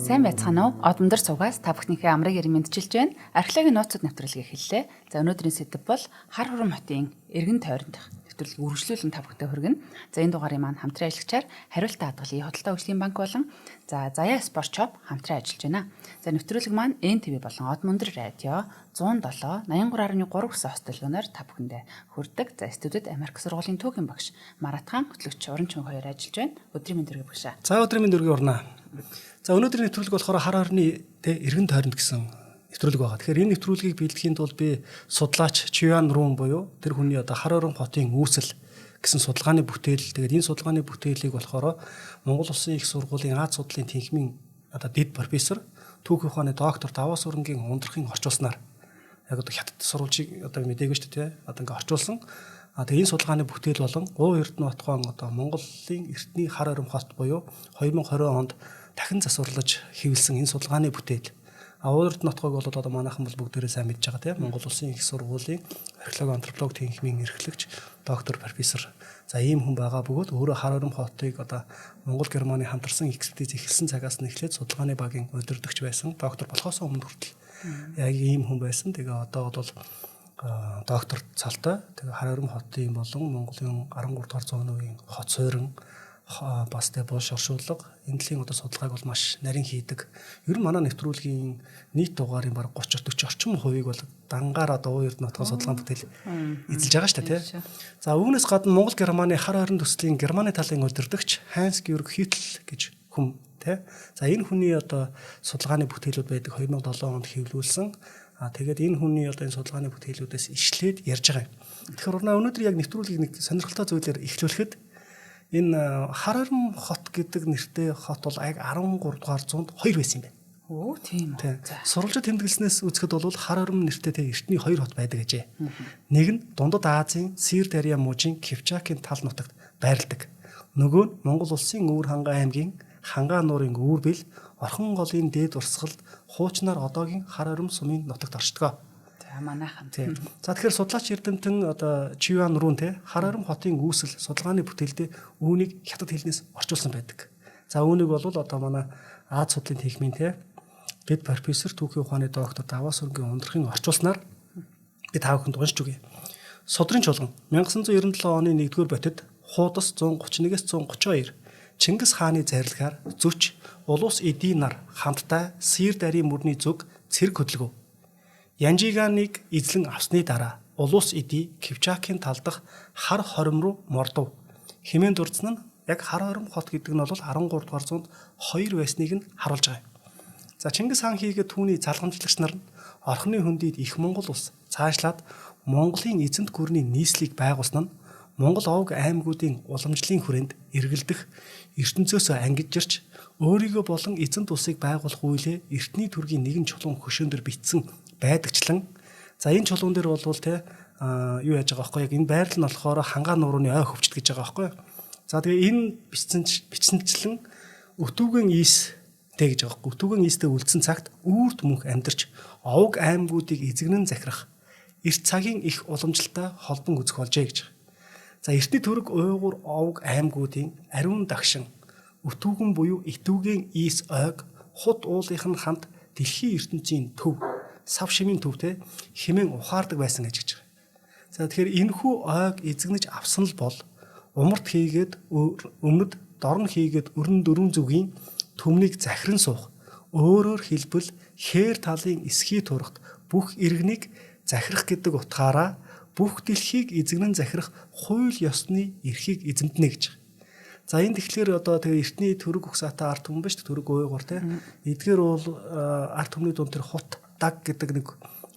Сайн байцгаана уу? Одмондөр цугаас та бүхнийхээ амрыг ирэн мэдчилж байна. Археологийн нууцуд нэвтрүүлгийг эхэллээ. За өнөөдрийн сэдэв бол хар хурам хотын эргэн тойрондох нэвтрүүлгийг үргэлжлүүлэн та бүхэнд хүргэнэ. За энэ дугаарыг маань хамтран ажиллагчаар хариултаа хадгалын хөдөлთა хөгжлийн банк болон Заяа спорт шоп хамтран ажиллаж байна. За нэвтрүүлэг маань НТV болон Одмондөр радио 107 83.3 гэсэн хостолгоноор та бүхэндээ хүрдэг. За студид Америк сургуулийн түүхийн багш Маратхан хөтлөгч Уранчмаг хоёр ажиллаж байна. Өдрийн мэнд хүргэе багшаа. За өдрийн мэнд хүргэе урнаа. За өнөөдрийн нэвтрүүлэг болохоор хар хорны эргэн тойронд гэсэн нэвтрүүлэг байгаа. Тэгэхээр энэ нэвтрүүлгийг бэлтгэхийн тулд би судлаач Чиан Рун буюу тэр хүний одоо хар хорон хотын үүсэл гэсэн судалгааны бүтээл. Тэгээд энэ судалгааны бүтээлийг болохоор Монгол Улсын их сургуулийн Аз судлалын тэнхимийн одоо дэд профессор түүхийн ухааны доктор Даваа Сүрэнгийн ундрахын орчуулснаар яг одоо хятад сурвалжийг одоо мэдээгүй шүү дээ. Одоо ингээ орчуулсан. Тэгээ энэ судалгааны бүтээл болон Гуу Эрдэнэ хотгоон одоо Монголын эртний хар хором хот буюу 2020 онд дахин засварлаж хэвлсэн энэ судалгааны бүтээл. Гуу Эрдэнэ хотгоог бол одоо манайхан бол бүгдээрээ сайн мэдж байгаа тийм Монгол Улсын их сургуулийн археологи антрополог тэнхимийн эрхлэгч доктор профессор. За ийм хүн байгаа бөгөөд өөрөө хар хором хотыг одоо Монгол Германы хамтарсан экспедиц эхэлсэн цагаас нь эхлээд судалгааны багийн удирдагч байсан доктор болохоос өмнө хүртэл яг ийм хүн байсан. Тэгээ одоо бол доктор цалтай тэгээ хар хором хотын болон Монголын 13 дугаар зууны үеийн хот суурин бас тэ боош оршуулга энэ төрлийн одоо судалгааг бол маш нарийн хийдэг. Ер нь манай нэвтрүүлгийн нийт дугаарын бараг 30-40 орчим хувийг бол дангаар одоо Гуу Эрдэнэ хотгоо судалгааны бүтээл эзэлж байгаа шүү дээ тий. За үүнээс гадна Монгол Германы хар хорон төслийн Германы талын удирдагч Хайнс Георг Хитл гэж хүн тий. За энэ хүний одоо судалгааны бүтээлүүд байдаг 2007 онд хэвлүүлсэн. Тэгээд энэ хүний одоо энэ судалгааны бүтээлүүдээс ишлээд ярьж байгаа юм. Тэгэхээр өнөөдөр яг нэвтрүүлгийг нэг сонирхолтой зүйлээр эхлүүлэхэд энэ хар хором хот гэдэг нэртэй хот бол яг 13 дугаар зуунд 2 байсан юм байна. Оо тийм үү. Сурвалжид тэмдэглэснээс үзэхэд бол хар хором нэртэй эртний 2 хот байдаг гэжээ. Нэг нь Дундад Азийн Сир Дарья мужийн Кипчакийн тал нутагт байрладаг. Нөгөө нь Монгол Улсын Өвөр Хангай аймгийн Хангаа нуурын Үүрбэл Орхон голын дээд урсгалд хуучнаар одоогийн хар хором сумын нутагт оршдог. Манайхан. За тэгэхээр судлаач эрдэмтэн одоо Чиан Рун те хар хором хотын үүсэл судалгааны бүтээлдээ үүнийг хятад хэлнээс орчуулсан байдаг. За үүнийг бол одоо манай Аз судлалын тэнхимийн те дэд профессор түүхийн ухааны доктор Даваа Сүрэнгийн ундрахын орчуулснаар би та бүхэнд уншиж өгье. Судрын чуулган 1997 оны 1-р ботид Хуудас 131-с 132 Чингис хааны зарилгаар зүч улус эдийн нар хамтдаа Сир дарийн мөрний зүг цэрэг хөдөлгөв. Янжиганыг эзлэн авсны дараа улус эдий Кипчакийн тал дахь хар хором руу мордов. Хэмээн дурдсан нь яг хар хором хот гэдэг нь бол 13 дугаар зуунд 2 байсныг нь харуулж байгаа юм. За Чингис хаан хийгээд түүний залгамжлагч нар нь орхны хөндөд их Монгол улс цаашлаад Монголын эзэнт гүрний нийслэлийг байгуулсан нь Монгол овг аймагуудын уламжлалын хүрээнд эргэлдэх ертөнцөөсөө ангижирч өөрийгөө болон эзэнт улсыг байгуулах үйлээ эртний төргийн нэгэн чулуун хөшөөндөр бичсэн байдагчлан за энэ чулуун дээр бол те юу яаж байгаа байхгүй яг энэ байрлал нь болохоор Хангаа нуурын ой хөвчт гэж байгаа байхгүй. За тэгээ энэ бичсэнчлэн өтүүгэн ийстэй гэж байгаа байхгүй. Өтүүгэн ийстэй үлдсэн цагт үүрт мөнх амьдарч овг аймагуудыг эзэгнэн захирах эрт цагийн их уламжлалтай холбон үзэх болжээ гэж. За эртний төрөг уйгур овг аймагуудын ариун дагшин өтүүгэн буюу итүүгийн ийс ойг хут уулынх нь хамт дэлхийн ертөнцийн төв сав шимийн төвтэй хэмээн ухаардаг байсан гэж байгаа. За тэгэхээр энэхүү ойг эзэгнэж авсан л бол умарт хийгээд өмнөд дорн хийгээд өрн дөрвөн зүгийн төмнийг захиран суух. Өөрөөр хэлбэл хээр талын эсхий турахт бүх иргэнийг захирах гэдэг утгаараа бүх дэлхийг эзэгнэн захирах хууль ёсны эрхийг эзэмднэ гэж. За энэ тэгэхээр одоо тэгээ эртний төрөг угсаатай арт түмэн ба шүү дээ төрөг уйгур те. Эдгээр бол арт түмний дунд тэр хут даг гэдэг нэг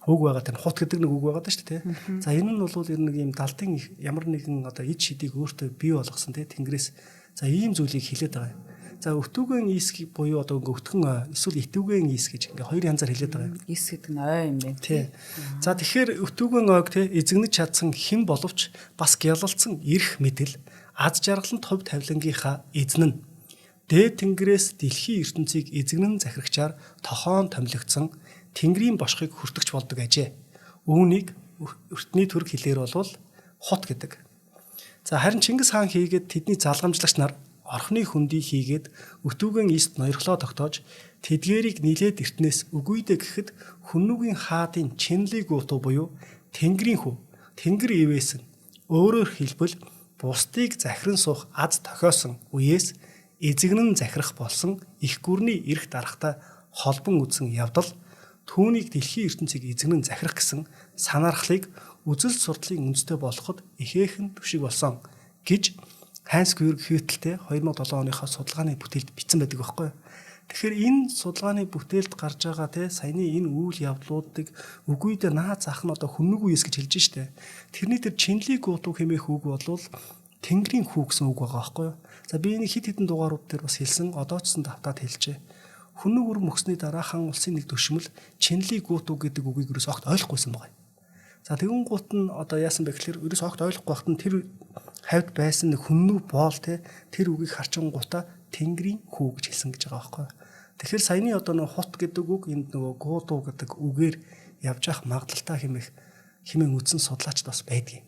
үг байгаа тэр хут гэдэг нэг үг байгаа даа шүү дээ. За энэ нь бол ер нь нэг юм далдын ямар нэгэн одоо ид шидийг өөртөө бий болгосон те тэнгэрээс за ийм зүйлийг хилээд байгаа юм. За өтүүгэн ийс буюу одоо өтгөн эсвэл итүүгэн ийс гэж ингээ хоёр янзаар хилээд байгаа юм. Ийс гэдэг нь ой юм байна тий. За тэгэхээр өтүүгэн ойг те эзэгнэж чадсан хэн боловч бас гялалцсан эрх мэдэл аз жаргалан төв тавилангийнхаа эзэн нь дээд тэнгэрээс дэлхийн ертөнцийг эзэгнэн захирагчаар тохон томилогдсон Тэнгэрийн бошхыг хүртэгч болдог ажээ. Үүнийг өртний төрөг хэлээр болвол хот гэдэг. За харин Чингис хаан хийгээд тэдний залгамжлагч нар орхны хөндий хийгээд өтүүгэн эст ноёрхлоо тогтоож тэдгээрийг нийлээд эртнээс үгүйдэ гэхэд хүннүгийн хаадын чинлийг уутуу буюу Тэнгэрийн хүү, Тэнгэр ивээсэн өөрөөр хэлбэл бусдыг захиран суух аз тохиосон үеэс эзэгнэн захирах болсон их гүрний эрх дарахтай холбон үзсэн явдал түүнийг дэлхийн ертөнцийг эзэгнэн захирах гэсэн санаархлыг үзэл сурдлын үндэстэй болоход ихээхэн түшиг болсон гэж Хайнс Георг Хьютелтэй 2007 оныхоо судалгааны бүтээлд бичсэн байдаг байхгүй юу. Тэгэхээр энэ судалгааны бүтээлд гарч байгаа саяны энэ үйл явдлуудыг үгүйдээ наад зах нь одоо хүннэг үеэс гэж хэлж штэ. Тэрний тэр чинлийг уутуу хэмээх үг болвол Тэнгэрийн хүү гэсэн үг байгаа байхгүй юу. За би энэ хит хитэн дугаарууд дээр бас хэлсэн одоочсон давтаад хэлжээ. Хүннэг үр мөксний дараахан улсын нэг төшмөл чинлийг уутуу гэдэг үгийг ерөөс огт ойлгохгүйсэн байгаа. За тэгүн гут нь одоо яасан бэ гэхээр ерөөс огт ойлгохгүй байхад нь тэр хавьд байсан нэг хүннүү боол тэр үгийг харчингуудаа Тэнгэрийн хүү гэж хэлсэн гэж байгаа байхгүй. Тэгэхээр саяны одоо нэг хут гэдэг үг энд нөгөө гуудуу гэдэг үгээр явж явах магадaltaа хэмээн үтсэн судлаачд бас байдгийг.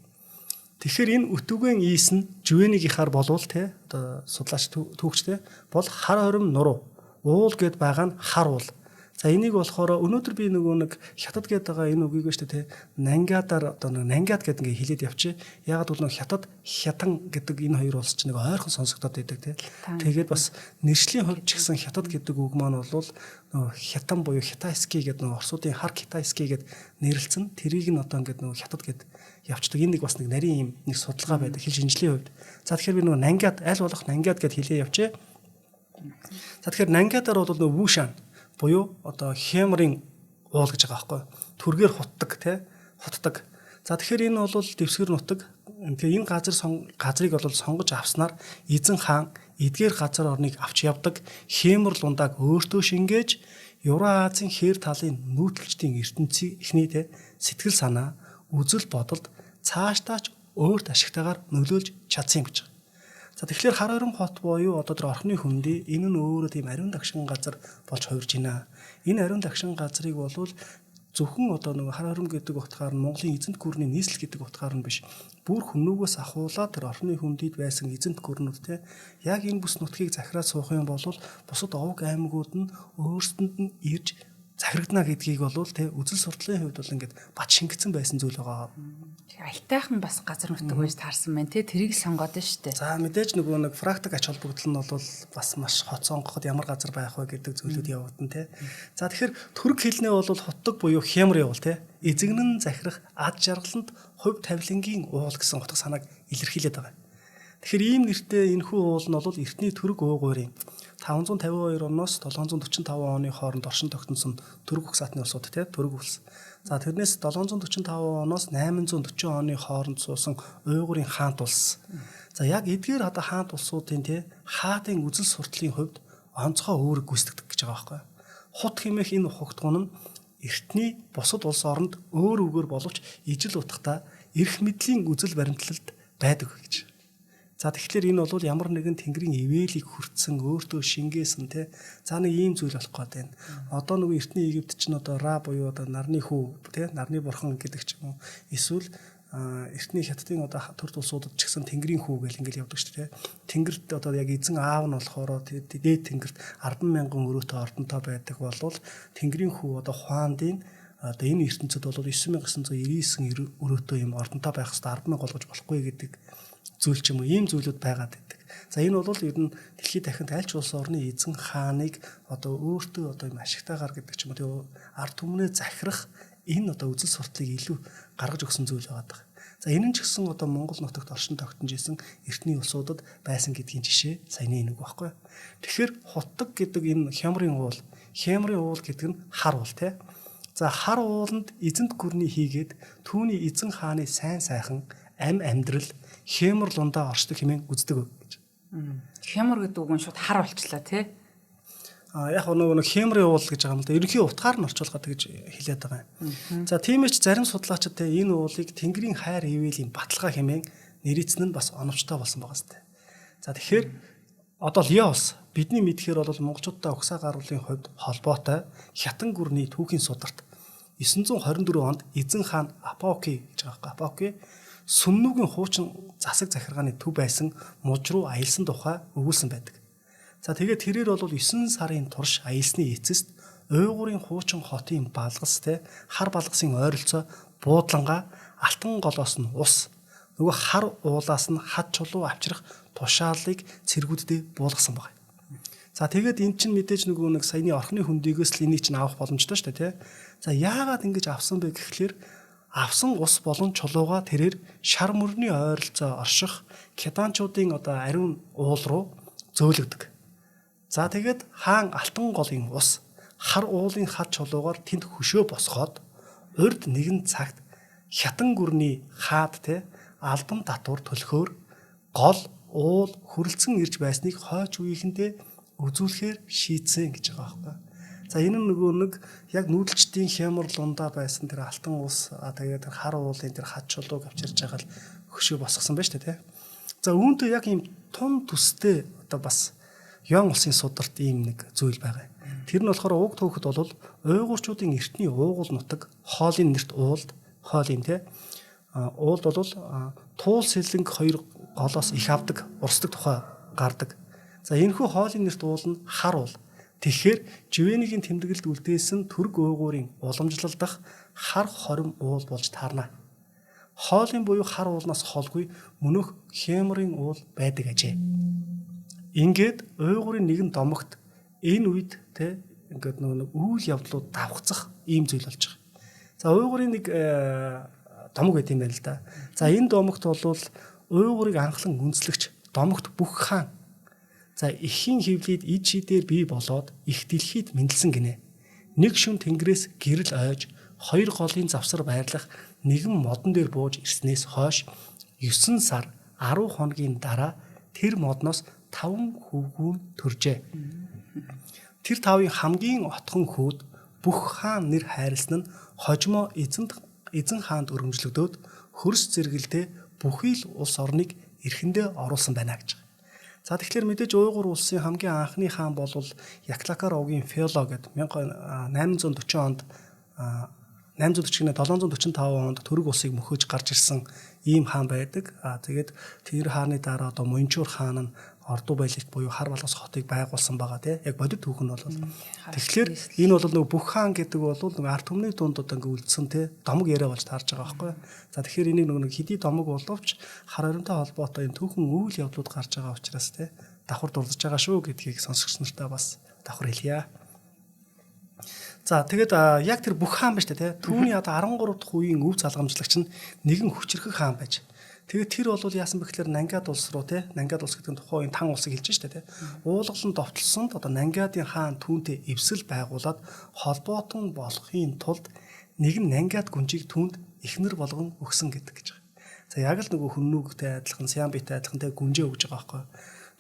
Тэгэхээр энэ өтөвгэн ийс нь жвэнийгийнхаар болвол одоо судлаач түүхчтэй бол хар хорим нуруу уул гэд байгаа нь хар уул. За энийг болохоор өнөөдөр би нөгөө нэг хятад гэдэг байгаа энэ үгийг штэ нангиадаар одоо нэг нангиад гэдэг ингээ хэлээд явчих. Ягаад гэвэл нөгөө хятад хятан гэдэг энэ хоёр улс чинь нэг ойрхон сонсогдоод байдаг Тэгээд бас нэршлийн хувьд ч гэсэн хятад гэдэг үг маань бол нөгөө хятан буюу хитайский гэдэг нөгөө орсуудын хар китайский гэдэг нэрлэлцэн тэрийг нь одоо ингээ нөгөө хятад гэдэг явцдаг. Энэ нэг бас нэг нарийн юм нэг судалгаа байдаг хэл шинжлэлийн хувьд. За тэгэхээр би нөгөө нангиад аль болох нангиад гэд хэлээ явчээ. За тэгэхээр нангиадаар бол нөгөө вушан буюу одоо хямрын уул гэж байгаа байхгүй. Түргээр хутдаг. За тэгэхээр энэ бол дэвсгэр нутаг. Тэгээ энэ газрыг бол сонгож авснаар эзэн хаан эдгээр газар орныг авч явдаг. Хямр лундааг өөртөө шингээж Евразийн хээр талын нүүдэлчдийн ертөнцийн эхний сэтгэл санаа, үзэл бодолд цаашдаач өөрт ашигтайгаар нөлөөлж чадсан юм гэж. За тэгэхээр хар хорим хот буюу одоо тэр орхны хөндий энэ нь өөрөө тийм ариун дагшин газар болж хувирж байна. Энэ ариун дагшин газрыг болвол зөвхөн одоо нэг хар хорим гэдэг утгаар нь Монголын эзэнт гүрний нийслэл гэдэг утгаар нь биш. Бүр хүннүүгөөс ахуулаад тэр орхны хөндийд байсан эзэнт гүрнүүд яг энэ бүс нутгийг захираад суух юм бол бусад овг аймагуд нь өөрсдөнд нь ирж захирагдана гэдгийг бол үзэл сурдлын хувьд бол ингээд бат шингэсэн байсан зүйл байгаа. Аятайхан бас газар нутаг байж таарсан байна тэрийг сонгоод нь штэ. За мэдээж нөгөө нэг практик ач холбогдол нь бол бас маш хот сонгоход ямар газар байх вэ гэдэг зүйлүүд явагдана За тэгэхээр түрэг хэлнээ бол хотдог буюу хямр явуул эзэгнэн захирах ад жаргаланд хувь тавилангийн уул гэсэн утга санааг илэрхийлээд байгаа. Тэгэхээр ийм нэртэй энэхүү уул нь бол эртний түрэг уугуурын 552 оноос 745 оны хооронд оршин тогтносон түрэг угсаатны улсууд түрэг улс. За тэрнээс 745 оноос 840 оны хооронд суусан уйгурын хаант улс. За яг эдгээр одоо хаант улсуудын хаадын үзэл суртлын хувьд онцгой үүрэг гүйцэтгэдэг гэж байгаа байхгүй. Хут хэмээх энэ ухагтгун нь эртний бусад улс оронд өөр үгээр боловч ижил утгатай эрх мэдлийн үзэл баримтлалд байдаг гэж. За тэгэхээр энэ бол ямар нэгэн тэнгэрийн ивэлийг хүртсэн өөртөө шингээсэн за нэг ийм зүйл болох гээд байна. Одоо нөгөө эртний Египт чинь одоо Ра буюу одоо нарны хүү нарны бурхан гэдэг ч юм уу эсвэл эртний хятадын одоо төрд улсуудад ч гэсэн тэнгэрийн хүү гэл ингээл явдаг шүү дээ. Тэнгэрт одоо яг эзэн аав нь болохоор дээд тэнгэрт 10,000 өрөөтэй ордонтой байдаг болвол тэнгэрийн хүү одоо Хуандын одоо энэ ертөнцид бол 9,999 өрөөтэй юм ордонтой байх хэвээр 10,000 болгож болохгүй гэдэг зүйл ч юм уу ийм зүйлүүд байгаад байдаг. За энэ бол ер нь дэлхийд дахинд аль ч улс орны эзэн хааныг одоо өөртөө одоо юм ашигтайгаар гэдэг ч юм уу ард түмнээ захирах энэ одоо үзэл суртлыг илүү гаргаж өгсөн зүйл байгаа. За энэ нь ч гэсэн одоо Монгол нутагт оршин тогтнож исэн эртний улсуудад байсан гэдгийн жишээ саяны нэг байхгүй. Тэгэхээр хутдаг гэдэг энэ хямрын уул гэдэг нь хар уул За хар ууланд эзэнт гүрний хийгээд түүний эзэн хааны сайн сайхан амьдрал хэмэр лундаа оршдог хэмээн үздэг гэж. Хэмэр гэдэг үг нь шууд хар болчлаа тий. Яг нөгөө хэмрийн уул гэж байгаа юм л да. Ерөнхий утгаар нь орчуулгаад гэж хэлээд байгаа юм. За тиймээс ч зарим судлаачид энэ уулыг Тэнгэрийн хайр ивэлийн баталгаа хэмээн нэрийцэн нь бас оновчтой болсон байгаа сте. За тэгэхээр одоо Леос бидний мэдхээр бол монголчуудтай угсаа гаруулын хувьд холбоотой хятан гүрний түүхийн сударт 924 онд эзэн хаан Апоки гэж байгаа. Апоки сүннүүгийн хуучин засаг захиргааны төв байсан муж руу аялсан тухай өгүүлсэн байдаг. За тэгээд тэрээр бол 9 сарын турш аялсны эцэст Уйгурын хуучин хотын балгас хар балгасын ойролцоо буудлангаа алтан голоос нь ус нөгөө хар уулаас нь хад чулуу авчрах тушаалыг цэргүүддээ буулгасан байна. За тэгээд эн чинь мэдээж нөгөө нэг саяны орхны хөндийгөөс л энийг чинь авах боломжтой шүү дээ, тий. За яагаад ингэж авсан бэ гэхлээр авсан ус болон чулууга тэрээр шар мөрний ойролцоо орших кеданчуудын ариун уул руу зөөлөгдөг. За тэгээд хаан алтан голын ус хар уулын хад чулуугаар тэнд хөшөө босгоод урд нэгэн цагт хятан гүрний хаад албан татвар төлөхөөр гол уул хүрлцэн ирж байсныг хойч үеийнхэндээ үзүүлэхээр шийдсэн гэж байгаа байхгүй. За энэ нь нөгөө нэг яг нүүдэлчдийн хямар лундаа байсан тэр алтан ус тэгээд хар уулын тэр хад чулууг авчирж байгаа л хөшөө босгосон байна шүү дээ, тий. За үүнтэй яг ийм тун төстэй бас Ян улсын сударт ийм нэг зүйл байгаа. Тэр нь болохоор уг төөхөд бол уйгурчуудын эртний уугуул нутаг хоолын нэрт уулд хоол юм те. Уулд бол туул сэлэнг хоёр голоос их авдаг, урсдаг тухай гардаг. За энэхүү хоолын нэрт уул нь хар уул. Тэгэхээр живэнигийн тэмдэглэлд үлдээсэн төрг уйгурын уламжлалдах хар хорим уул болж таарна. Хоолын буюу хар уулнаас холгүй мөнөх хемрийн уул байдаг ажээ. Ингээд уйгурын нэгэн домогт энэ үед ингээд нэг үйл явдлууд давхцах ийм зүйл болж байгаа. За уйгурын нэг домог байт юм байна л да. За энэ домогт бол уйгурыг анхлан үндэслэгч домогт бүх хаан. За эхийн хөвлөд ид шидээр бий болоод их дэлхийд мэндэлсэн гинэ. Нэг шүн тэнгэрээс гэрэл ойж хоёр голын завсар байрлах нэгэн модон дээр бууж ирснээс хойш 9 сар 10 хоногийн дараа тэр модноос 5 хөвгүүн төржээ. Тэр 5-ын хамгийн отхон хүүд бүх хаан нэр хайрлсан нь хожимо эзэн хаанд өргөмжлөгдөөд хөрс зэрэгэлдээ бүхий л улс орныг эрхэндээ оруулсан байна гэж. За тэгэхээр мэдээж уйгур улсын хамгийн анхны хаан бол Яклакар овгийн Фело гэдэг 1840 онд 745 онд Түрэг улсыг мөхөж гарч ирсэн ийм хаан байдаг. Тэгээд тэр хааны дараа Муйнчуур хаан нь Ордуу байлгт буюу хар балгас хотыг байгуулсан байгаа тийм. Яг бодит түүх нь бол тэгэхээр энэ бол нөгөө бүх хаан гэдэг бол нөгөө ард түмний дунд ингээ үлдсэн тийм домог яриа болж таарж байгаа байхгүй. За тэгэхээр энийг нөгөө хэдий домог боловч хар оримтой холбоотой энэ түүхэн үйл явдлууд гарч байгаа учраас тийм давхар дурлаж байгаа шүү гэдгийг сонсогч нартаа бас давхар хэлье. За тэгээд яг тэр бүх хаан байж тийм түүний 13 дахь үеийн өв залгамжлагч нь нэгэн хүчрхэг хаан байж. Тэгээд тэр бол яасан бэ гэхээр Нангад улс руу Нангад улс гэдэг нь тухайн тан улсыг хэлж штэ уулгалан довтлсонд Нангадын хаан түүнтэй эвсэл байгуулад холбоотон болохын тулд нэгэн Нангад гүнжийг түүнд эхнэр болгон өгсөн гэдэг гэж байгаа. За яг л нөгөө хүннүүгтэй адилхан Сямбитай адилхан гүнжээ өгж байгаа байхгүй.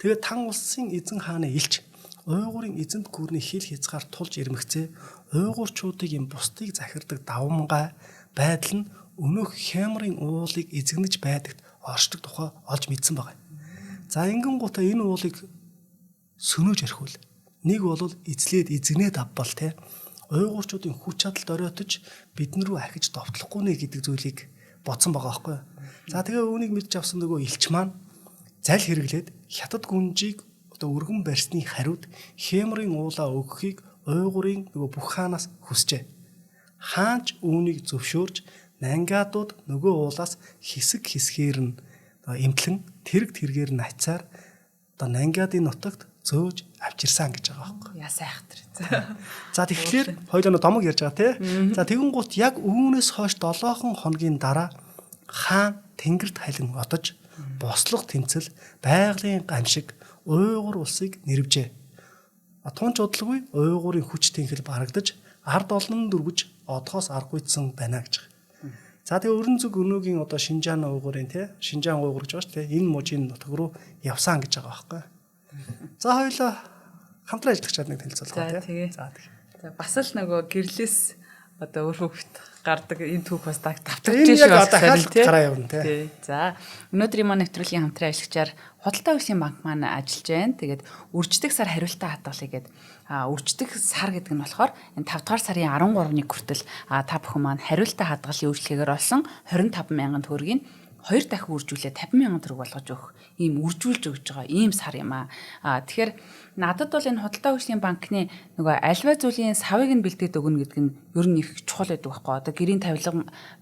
Тэгээд тан улсын эзэн хааны элч уйгурын эзэнт гүрний хил хязгаар тулж ирмэгцээ уйгурчуудыг юм бусдыг захирдаг давмгай байдал нь өнөөх хямрын уулыг эзэгнэж байдагт оршдог тухай олж мэдсэн байгаа. За ингэн гутаа энэ уулыг сөнөөж ярихвал нэг бол эзлээд эзэгнээд авбал уйгурчуудын хүч чадалд оройтож биднэр рүү ахиж довтлохгүй нэ гэдэг зүйлийг бодсон байгаа байхгүй. За тэгээ үүнийг мэдж авсан нөгөө элч маань зал хэрэглээд хятад гүнжийг өргөн барьсны хариуд хямрын уулаа өгөхийг уйгурын нөгөө бүх хаанаас хүсжээ. Хаанч үүнийг зөвшөөрж Нангадууд нөгөө уулаас хэсэг хэсгээр нь эмтлэн тэрэг тэргээр нь ацаар Нангадын нутагт зөөж авчирсан гэж байгаа байхгүй. Яа сайхтар. За тэгэхээр хоёул домог ярьж байгаа тий. За тэгэн гут яг үүнээс хойш 7 хоногийн дараа хаан тэнгэрт халин отож бослого тэмцэл байгалийн гамшиг уйгур улсыг нэрвжээ. Тунч удалгүй уйгурын хүч тэнхэл барагдаж ард олон дөрвөж одоос аргуйдсан байна гэж. За тэгээ өрн зүг өнөөгийн Шинжаан уйгурын Шинжаан уйгур гэж байна шүү дээ. Энэ мужийн нутаг руу явсан гэж байгаа байхгүй. За хоёулаа хамтран ажиллах чадныг танилцуулгаа тий. За бас л нөгөө гэрлээс өөр хөвгт гардаг энэ түүх бас давтагдж шүү гараа явна тий. За өнөөдрийн маань нэвтрүүлгийн хамтран ажиллагчаар Худалдаа үйлчлийн банк маань ажиллаж байна. Тэгээд үрждэг сар хариултаа хадгалъя гэдэг. Үрждэг сар гэдэг нь болохоор энэ 5 дугаар сарын 13-ны хүртэл та бүхэн маань хариултаа хадгалын үйлчлэгээр олсон 25 мянган төгрөгийг 2 дахин үржүүлээ 50,000 төгрөг болгож өгөх ийм үржүүлж өгж байгаа ийм сар юм аа. Тэгэхээр надад бол энэ худалдаа хөгжлийн банкны нөгөө альва зүйлийн савыг нь бэлдээд өгнө гэдэг нь ер нь их чухал байдаг байхгүй. Одоо гэрийн тавилга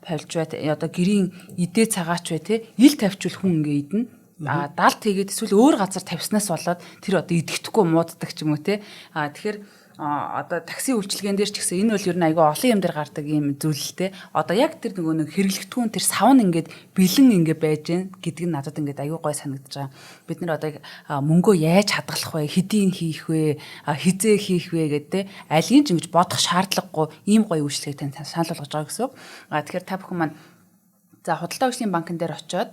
тавилж бай, одоо гэрийн идэ цагаач бай те ил тавьчвал хүн ингээ идэнэ. Далд тэгээд эсвэл өөр газар тавьснаас болоод тэр одоо идэхгүй мууддаг ч юм уу те. Тэгэхээр одоо такси үйлчилгээнд дээр ч гэсэн энэ бол ер нь айгүй олон юм дээр гардаг юм зүйлэлтэй. Одоо яг тэр нөгөө нэг хэрэглэгдэхүүн тэр сав нь ингээд бэлэн ингээд байж гэн гэдэг нь надад ингээд айгүй гой санагдаж байгаа. Бид нар одоо мөнгөө яаж хадгалах вэ? Хэдийн хийх вэ? Хизээ хийх вэ гэдэг алийг ч ингэж бодох шаардлагагүй ийм гоё үйлчлэгийг тань санал болгож байгаа гэсэн үг. Тэгэхээр та бүхэн маань за худалдаа хөгжлийн банкн дээр очиод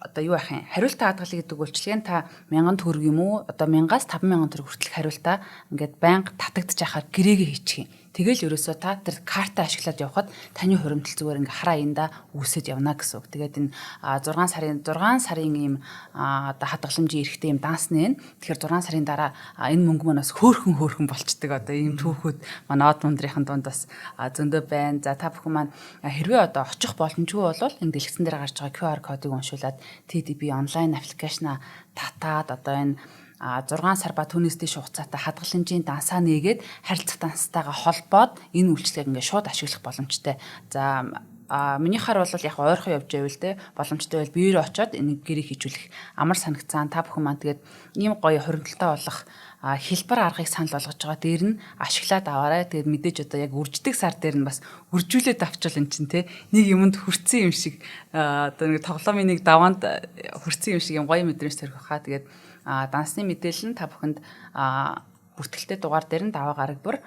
одоо юу яах юм хариултаа хадгалъя гэдэг үйлчлэгээ та 1000 төгрөг юм уу одоо 1000-аас 5000 төгрөг хүртэлх хариултаа ингээд байнга татагдчих яхаар гэрээгээ хийчих юм. Тэгэл ерөөсөө та тэр картаа ашиглаад явхад таны хуримтлал зүгээр ингээ хараа янда үүсэж явна гэсэн үг. Тэгээд энэ 6 сарын ийм одоо хадгаламжийн эрэхтэй ийм дансны. Тэгэхээр 6 сарын дараа энэ мөнгө манаас хөөхөн болчдөг одоо ийм түүхүүд манай од мундрынхан дунд бас зөндөө байна. За та бүхэн маань хэрвээ одоо очих боломжгүй бол энэ дэлгэцэн дээр гарч байгаа QR кодыг уншуулад TDB онлайн аппликейшнаа татаад одоо энэ 6 сар ба түүнээс дэш хугацаатай хадгаламжийн дансаа нээгээд харилцах дансатайгаа холбоод энэ үйлчлэгийг ингээд шууд ашиглах боломжтой. За минийхаар бол яг ойрхон явж байвал те боломжтой байл биеэр очиод энийг гэрээ хийжүүлэх амар санагцаан та бүхэн маань тэгээд ийм гоё хоригдлолтой болох хэлбэр аргыг санал болгож байгаа. Дээр нь ашиглаад аваарай. Тэгээд мэдээж одоо яг үрждэг сар дээр нь бас үржүүлээд авчвал эн чинь те нэг юмд хүрцэн юм шиг одоо нэг тоглоомын нэг даваанд хүрцэн юм шиг юм гоё мэдрэмж төрөх хаа. Тэгээд дансны мэдээлэл нь та бүхэнд бүртгэлтэй дугаар дээр нь даваа гараг бүр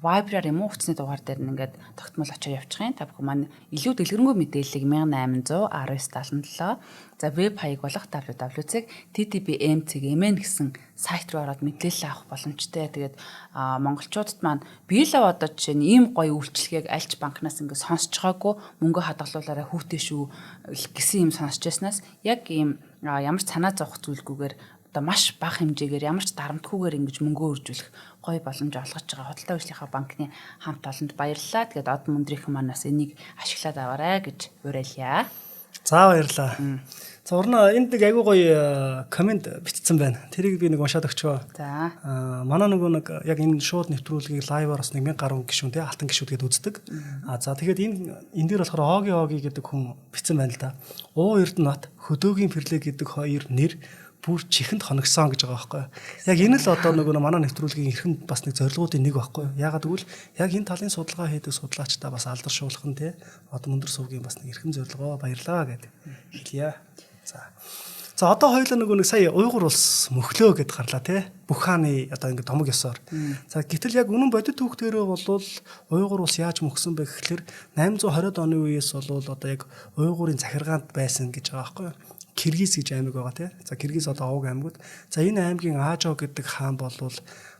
Viber юм уу утасны дугаар дээр нь ингээд тогтмол очиж явчих юм. Та бүхэн маань илүү дэлгэрэнгүй мэдээллийг 1800 1977 за веб хаяг болох www.ttbm.mn гэсэн сайт руу ороод мэдээлэл авах боломжтой. Тэгээд монголчуудад маань би л одоо жишээ нь ийм гоё үйлчлэгийг альч банкнаас ингээд сонсож байгаагүй мөнгө хадгалуулаараа хүүтэй шүү гэсэн юм сонсч байснаас яг ийм ямар ч санаа зовох зүйлгүйгээр маш бага хэмжээгээр ямар ч дарамтгүйгээр ингэж мөнгөө үржүүлэх гоё боломж олгож байгаа худалдаа хөгжлийнхаа банкны хамт олонд баярлалаа. Тэгээд од мөндрийнхэн манаас энийг ашиглаад аваарай гэж уриалъя. За баярлалаа. За урна энд нэг айгүй гоё комент бичсэн байна. Тэрийг би нэг уншаад өгчөө. За. Манай нөгөө нэг яг энэ шууд нэвтрүүлгийг лайваар бас 1000 гаруй гишүүн те алтан гишүүд гэдээ үздэг. За тэгэхээр энэ дээр болохоор Оги гэдэг хүн бичсэн байна л да. Эрдэнэт хөдөөгийн фэрлэ гэдэг хоёр нэр бүр чихэнд хоногсон гэж байгаа байхгүй. Яг энэ л одоо нөгөө манай нэвтрүүлгийн эрхэм бас нэг зорилгоудын нэг байхгүй. Ягаад гэвэл яг энэ талын судалгаа хийдэг судлаачдаа бас алдаршуулах нь те одоо мөндөр сувгийн бас нэг эрхэм зорилгоо баярлаа гэдэг хэлье. За одоо хоёулаа нөгөө нэг сая уйгур улс мөхлөө гэд гарлаа те бүх хааны одоо ингэ томог ёсоор. За гэтэл яг үнэн бодит түүхтэрээ бол уйгур улс яаж мөхсөн бэ гэхэлэр 820-ад оны үеэс бол одоо яг уйгурын захиргаанд байсан гэж байгаа байхгүй. Киргиз гэж аймаг байгаа тий. За Киргиз одоо овог аймагуд. За энэ аймгийн Аажо гэдэг хаан бол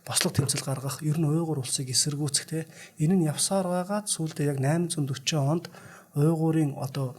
бослог тэмцэл гаргах ер нь уйгур улсыг эсэргүүцэх тий. Энэ нь явсаар байгаад сүүлдээ яг 840 онд уйгурын одоо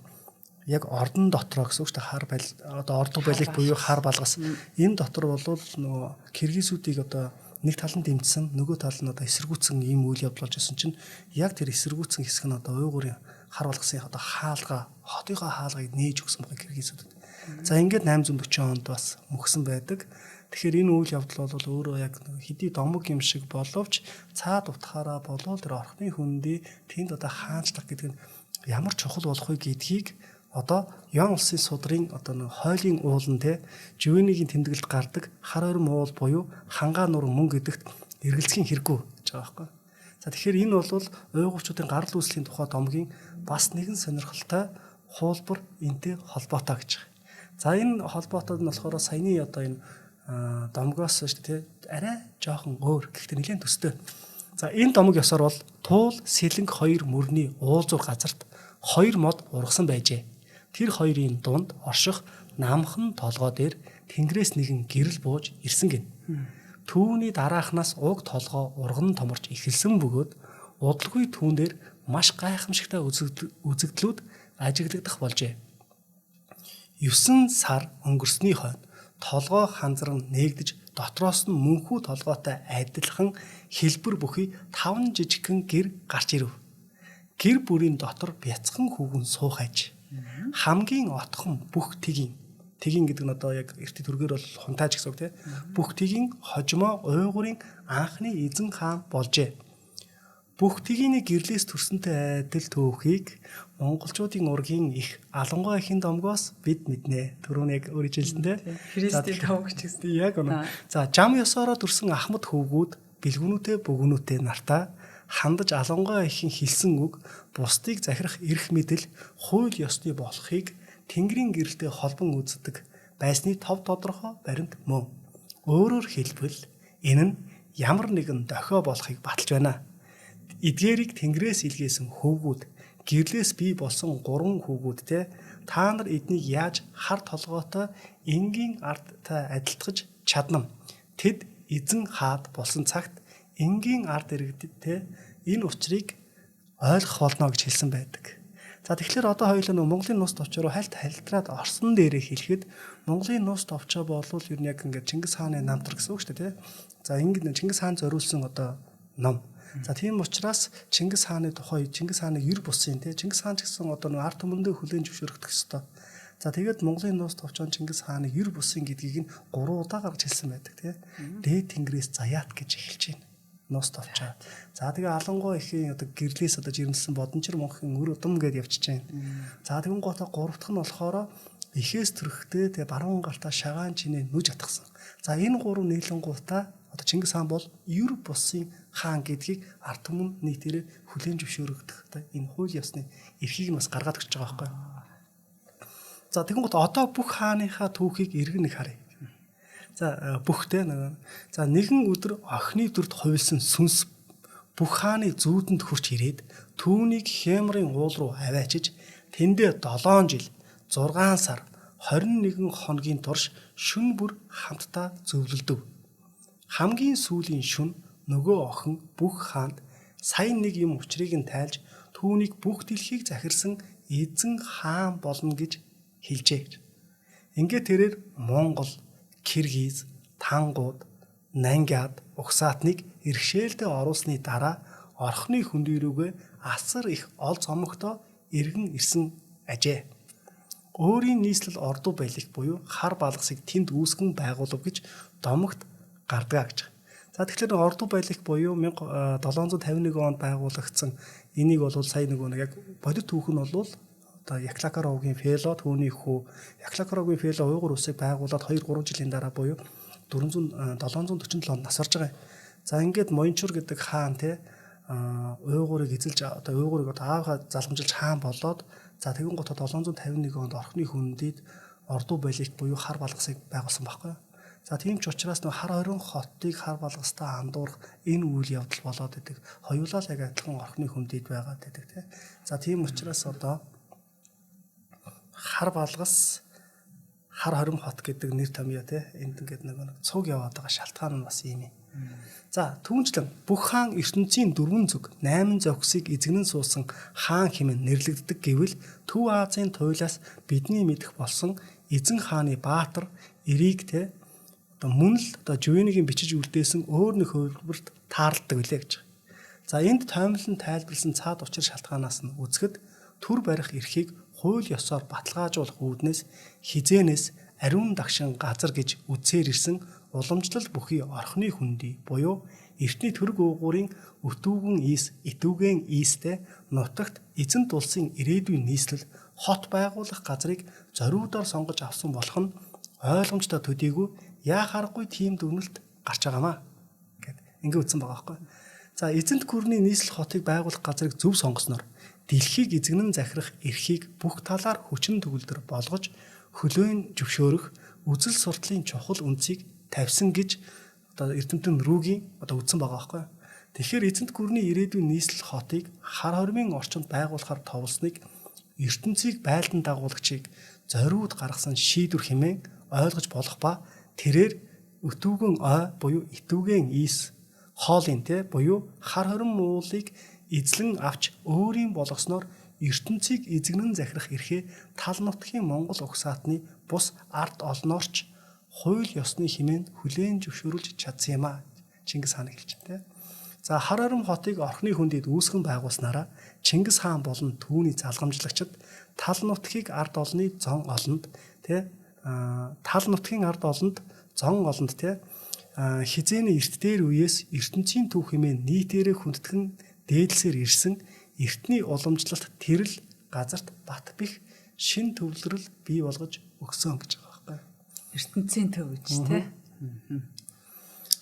яг ордон дотроо гэсэн үг шүү дээ хар бал одоо ордог байлиг буюу хар балгас энэ дотор бол нөгөө киргизүүдийг одоо нэг тал нь дэмжсэн нөгөө тал нь одоо эсэргүүцсэн ийм үйл явдал болж исэн чинь яг тэр эсэргүүцсэн хэсэг нь одоо уйгурын хар балгасын одоо хаалга хотынхоо хаалгыг нээж өгсөн байгаа киргизүүдэд. За ингээд 840 онд бас мөхсөн байдаг. Тэгэхээр энэ үйл явдал бол өөрөө яг хэдий домог юм шиг боловч цаад утгаараа болов тэр орхны хүндий тэнд одоо хаанчлах гэдэг нь ямар чухал болох вэ гэдгийг одоо Ян улсын судрын одоо нэг хойлын уулан те живэнигийн тэмдэглэлд гардаг хар орим уул буюу хангаа нур мөн гэдэгт эргэлзхийн хэрэггүй гэж байгаа байхгүй. За тэгэхээр энэ бол уйгурчуудын гарал үүслийн тухай домгийн бас нэгэн сонирхолтой хуулбар энтэй холбоотой гэж байгаа. За энэ холбоотод нь болохоор саяны одоо энэ домгоос шүү дээ арай жоохон өөр гэхдээ нэлээд төстэй. За энэ домог ёсоор бол туул сэлэнг хоёр мөрний уулзуур газарт хоёр мод ургасан байжээ. Тэр хоёрын дунд орших намхан толгой дээр тэнгэрээс нэгэн гэрэл бууж ирсэн гин. Түүний дараахнаас уг толгой урган томорч эхэлсэн бөгөөд удалгүй түүн дээр маш гайхамшигтай үзэгдлүүд ажиглагдах болжээ. 9 сар өнгөрсний хойно толгой ханзар нээгдэж дотроос нь мөнхүү толгойтой адилхан хэлбэр бүхий 5 жижигхэн гэр гарч ирэв. Гэр бүрийн дотор бяцхан хүүгэн суух аж. Хамгийн отхон бүх тгийн гэдэг нь одоо яг эрт төргөр бол хунтааж гэсэн үг тийм. Бүх тгийн хожимо уйгурын анхны эзэн хаан болжээ. Бүх тгийн гэрлээс төрсөнтэй адил түүхийг монголчуудын ургийн их алангуй эхийн домгоос бид мэднэ. Түрүүн яг өөрөж хэлсэнтэй. Христийн томгч гэсэн. Яг үнэ. За жам ёсороо төрсэн ахмад хөвгүүд бэлгүнүүтэй бөгүнүүтэй нартаа хандаж алангуй эхийн хэлсэн үг бусдыг захирах эрх мэдэл хууль ёсны болохыг Тэнгэрийн гэрэлтэй холбон үздэг байсны тов тодорхой баримт мөн. Өөрөөр хэлбэл энэ нь ямар нэгэн дохио болохыг баталж байна. Эдгээрийг Тэнгэрээс илгээсэн хөвгүүд гэрлээс бий болсон 3 хөвгүүдтэй та нар эднийг яаж хар толгойтой энгийн ардтай адилтгаж чаднам. Тэд эзэн хаад болсон цагт энгийн ард иргэдтэй энэ учрыг ойлгох болно гэж хэлсэн байдаг. За тэгэхээр одоо хоёулаа Монголын нус товчоо руу хальтраад орсон дээрээ хэлэхэд Монголын нус товчоо болвол ер нь яг ингээд Чингис хааны намтар гэсэн үг шүү дээ, тий. За ингээд Чингис хаан зориулсан одоо ном. За тийм учраас Чингис хааны тухай Чингис хааны ер бусын тий Чингис хаан ч гэсэн одоо ард түмэндээ хүлээн зөвшөөрөгдөх ёстой. За тэгээд Монголын нус товчоо Чингис хааны ер бусын гэдгийг нь 3 удаа гаргаж хэлсэн байдаг тий. Дээд Тэнгэрээс заяат гэж эхэлж байна. Нус товчоо. За тэгээ алангуй ихийн одоо гэрлээс одоо жирэмсэн бодончор монхын өр удам гэдээ явчихж байна. За тэгвэл гоотой 3 дахь нь болохоор ихээс төрөхтэй тэгээ баруун гартаа шагаан чинээ нүж атгсан. За энэ 3 нийлэнгуудаа одоо Чингис хаан бол ер бусын хаан гэдгийг ард түмэн нийтээрээ хүлээн зөвшөөрөгдөх одоо энэ хууль ёсны эрхийг нь бас гаргаад өгч байгаа байхгүй. За тэгвэл одоо бүх хааныхаа түүхийг эргэн нэг харъя. За бүхтэй нэг. За нэгэн өдөр охины дүрд хувилсан сүнс бүх хааны зүүдэнд хурч ирээд түүнийг Хямрын уул руу аваачиж тэндээ 7 жил 6 сар 21 хоногийн турш шүн бүр хамтдаа зөвлөлдөв. Хамгийн сүүлийн шүн нөгөө охин бүх хаанд сайн нэг юм учрыг нь тайлж түүнийг бүх дэлхийг захирсан эзэн хаан болно гэж хэлжээ. Ингээд тэрээр Монгол, Киргиз, Тангууд, Нангиад, Угсаатныг иргэшээлдээ оруулсны дараа орхны хөндий рүүгээ асар их ол цомогтой иргэн ирсэн ажээ. Өөрийн нийслэл ордуу байлиг буюу хар балгасыг тэнд үүсгэн байгуулав гэж домогт гардгаа гэж. За тэгэхээр ордуу байлиг буюу 1751 онд байгуулагдсан энийг бол сая нэг яг бодит түүх нь бол одоо Яклакаровгийн фело түүний хүү Яклакаровгийн фело уйгур улсыг байгуулад 2-3 жилийн дараа буюу 747 онд нас орж байгаа юм. За ингээд Моинчур гэдэг хаан те уйгурыг эзэлж одоо уйгурыг аавхаа залгамжилж хаан болоод за тэгэн гот 751 онд орхны хүндийд ордуу байлиг буюу хар балгасыг байгуулсан байхгүй. За тийм ч учраас нөө хар хорин хотыг хар балгастай андуурах энэ үйл явдал болоод идэг. Хоёулаа л яг адилхан орхны хүндийд байгаад идэг те. За тийм учраас одоо хар балгас хар хорим хот гэдэг нэр томьёо те энд ингээд нэг цуг яваад байгаа шалтгаан нь бас ийм юм. За түүнчлэн бүх хаан ертөнцийн 4 зүг 8 зохисыг эзэгнэн суусан хаан хэмээн нэрлэгддэг гэвэл Төв Азийн туйлаас бидний мэдэх болсон эзэн хааны баатар эрийг те одоо мөн л одоо Жувенигийн бичиж үлдээсэн өөр нэг хөлбөрт таарладаг үлээ гэж. За энд тоймлон тайлбарлсан цаад учир шалтгаанаас нь үзэхэд төр барих эрхийг хууль ёсоор баталгаажуулах үүднээс хизээнээс ариун дагшин газар гэж үзсээр ирсэн уламжлал бүхий орхны хүндий буюу эртний төрөг уугуурын өтүүгэн ийс итүүгэн ийстэй нутагт эзэнт улсын ирээдүйн нийслэл хот байгуулах газрыг зориудоор сонгож авсан болох нь ойлгомжтой төдийгүй яа харахгүй тийм дүгнэлт гарч байгаамаа гэд ингэ үтсэн байгаа байхгүй. За эзэнт гүрний нийслэл хотыг байгуулах газрыг зөв сонгосноор дэлхийг эзэгнэн захирах эрхийг бүх талаар хүчин төгөлдөр болгож хөлөөн зөвшөөрөх үзэл сурталын чухал үндсийг тавьсан гэж одоо Эрдэмтэн Рүүгийн одоо үтсэн байгаа байхгүй. Тэгэхээр эзэнт гүрний ирээдүйн нийслэл хотыг хар хормын орчинд байгуулахаар товлсныг ертөнцийг байлдан дагуулагчийг зориуд гаргасан шийдвэр хэмээн ойлгож болох ба тэрээр өтүүгэн ой буюу итүүгэн ийс хоолын те буюу хар хорин муулыг эзлэн авч өөрийн болгосноор ертөнцийг эзэгнэн захирах эрхээ тал нутгийн Монгол угсаатны бус ард олноорч хууль ёсны хэмээн хүлээн зөвшөөрүүлж чадсан юм а. Чингис хаан хэлж байна те. За Харарам хотыг орхны хүндэд үүсгэн байгуулснараа Чингис хаан болон түүний залгамжлагчид тал нутгийг ард олны зон олонд тал нутгийн ард олонд зон олонд хизээний эрт дээр үеэс ертөнцийн төв хэмээн нийтээрээ хүндэтгэн дээдлсээр ирсэн эртний уламжлалт тэрл газарт бат бих шин төвлөрөл бий болгож өгсөн гэж байгаа байхгүй. ертөнцийн төв гэж тий.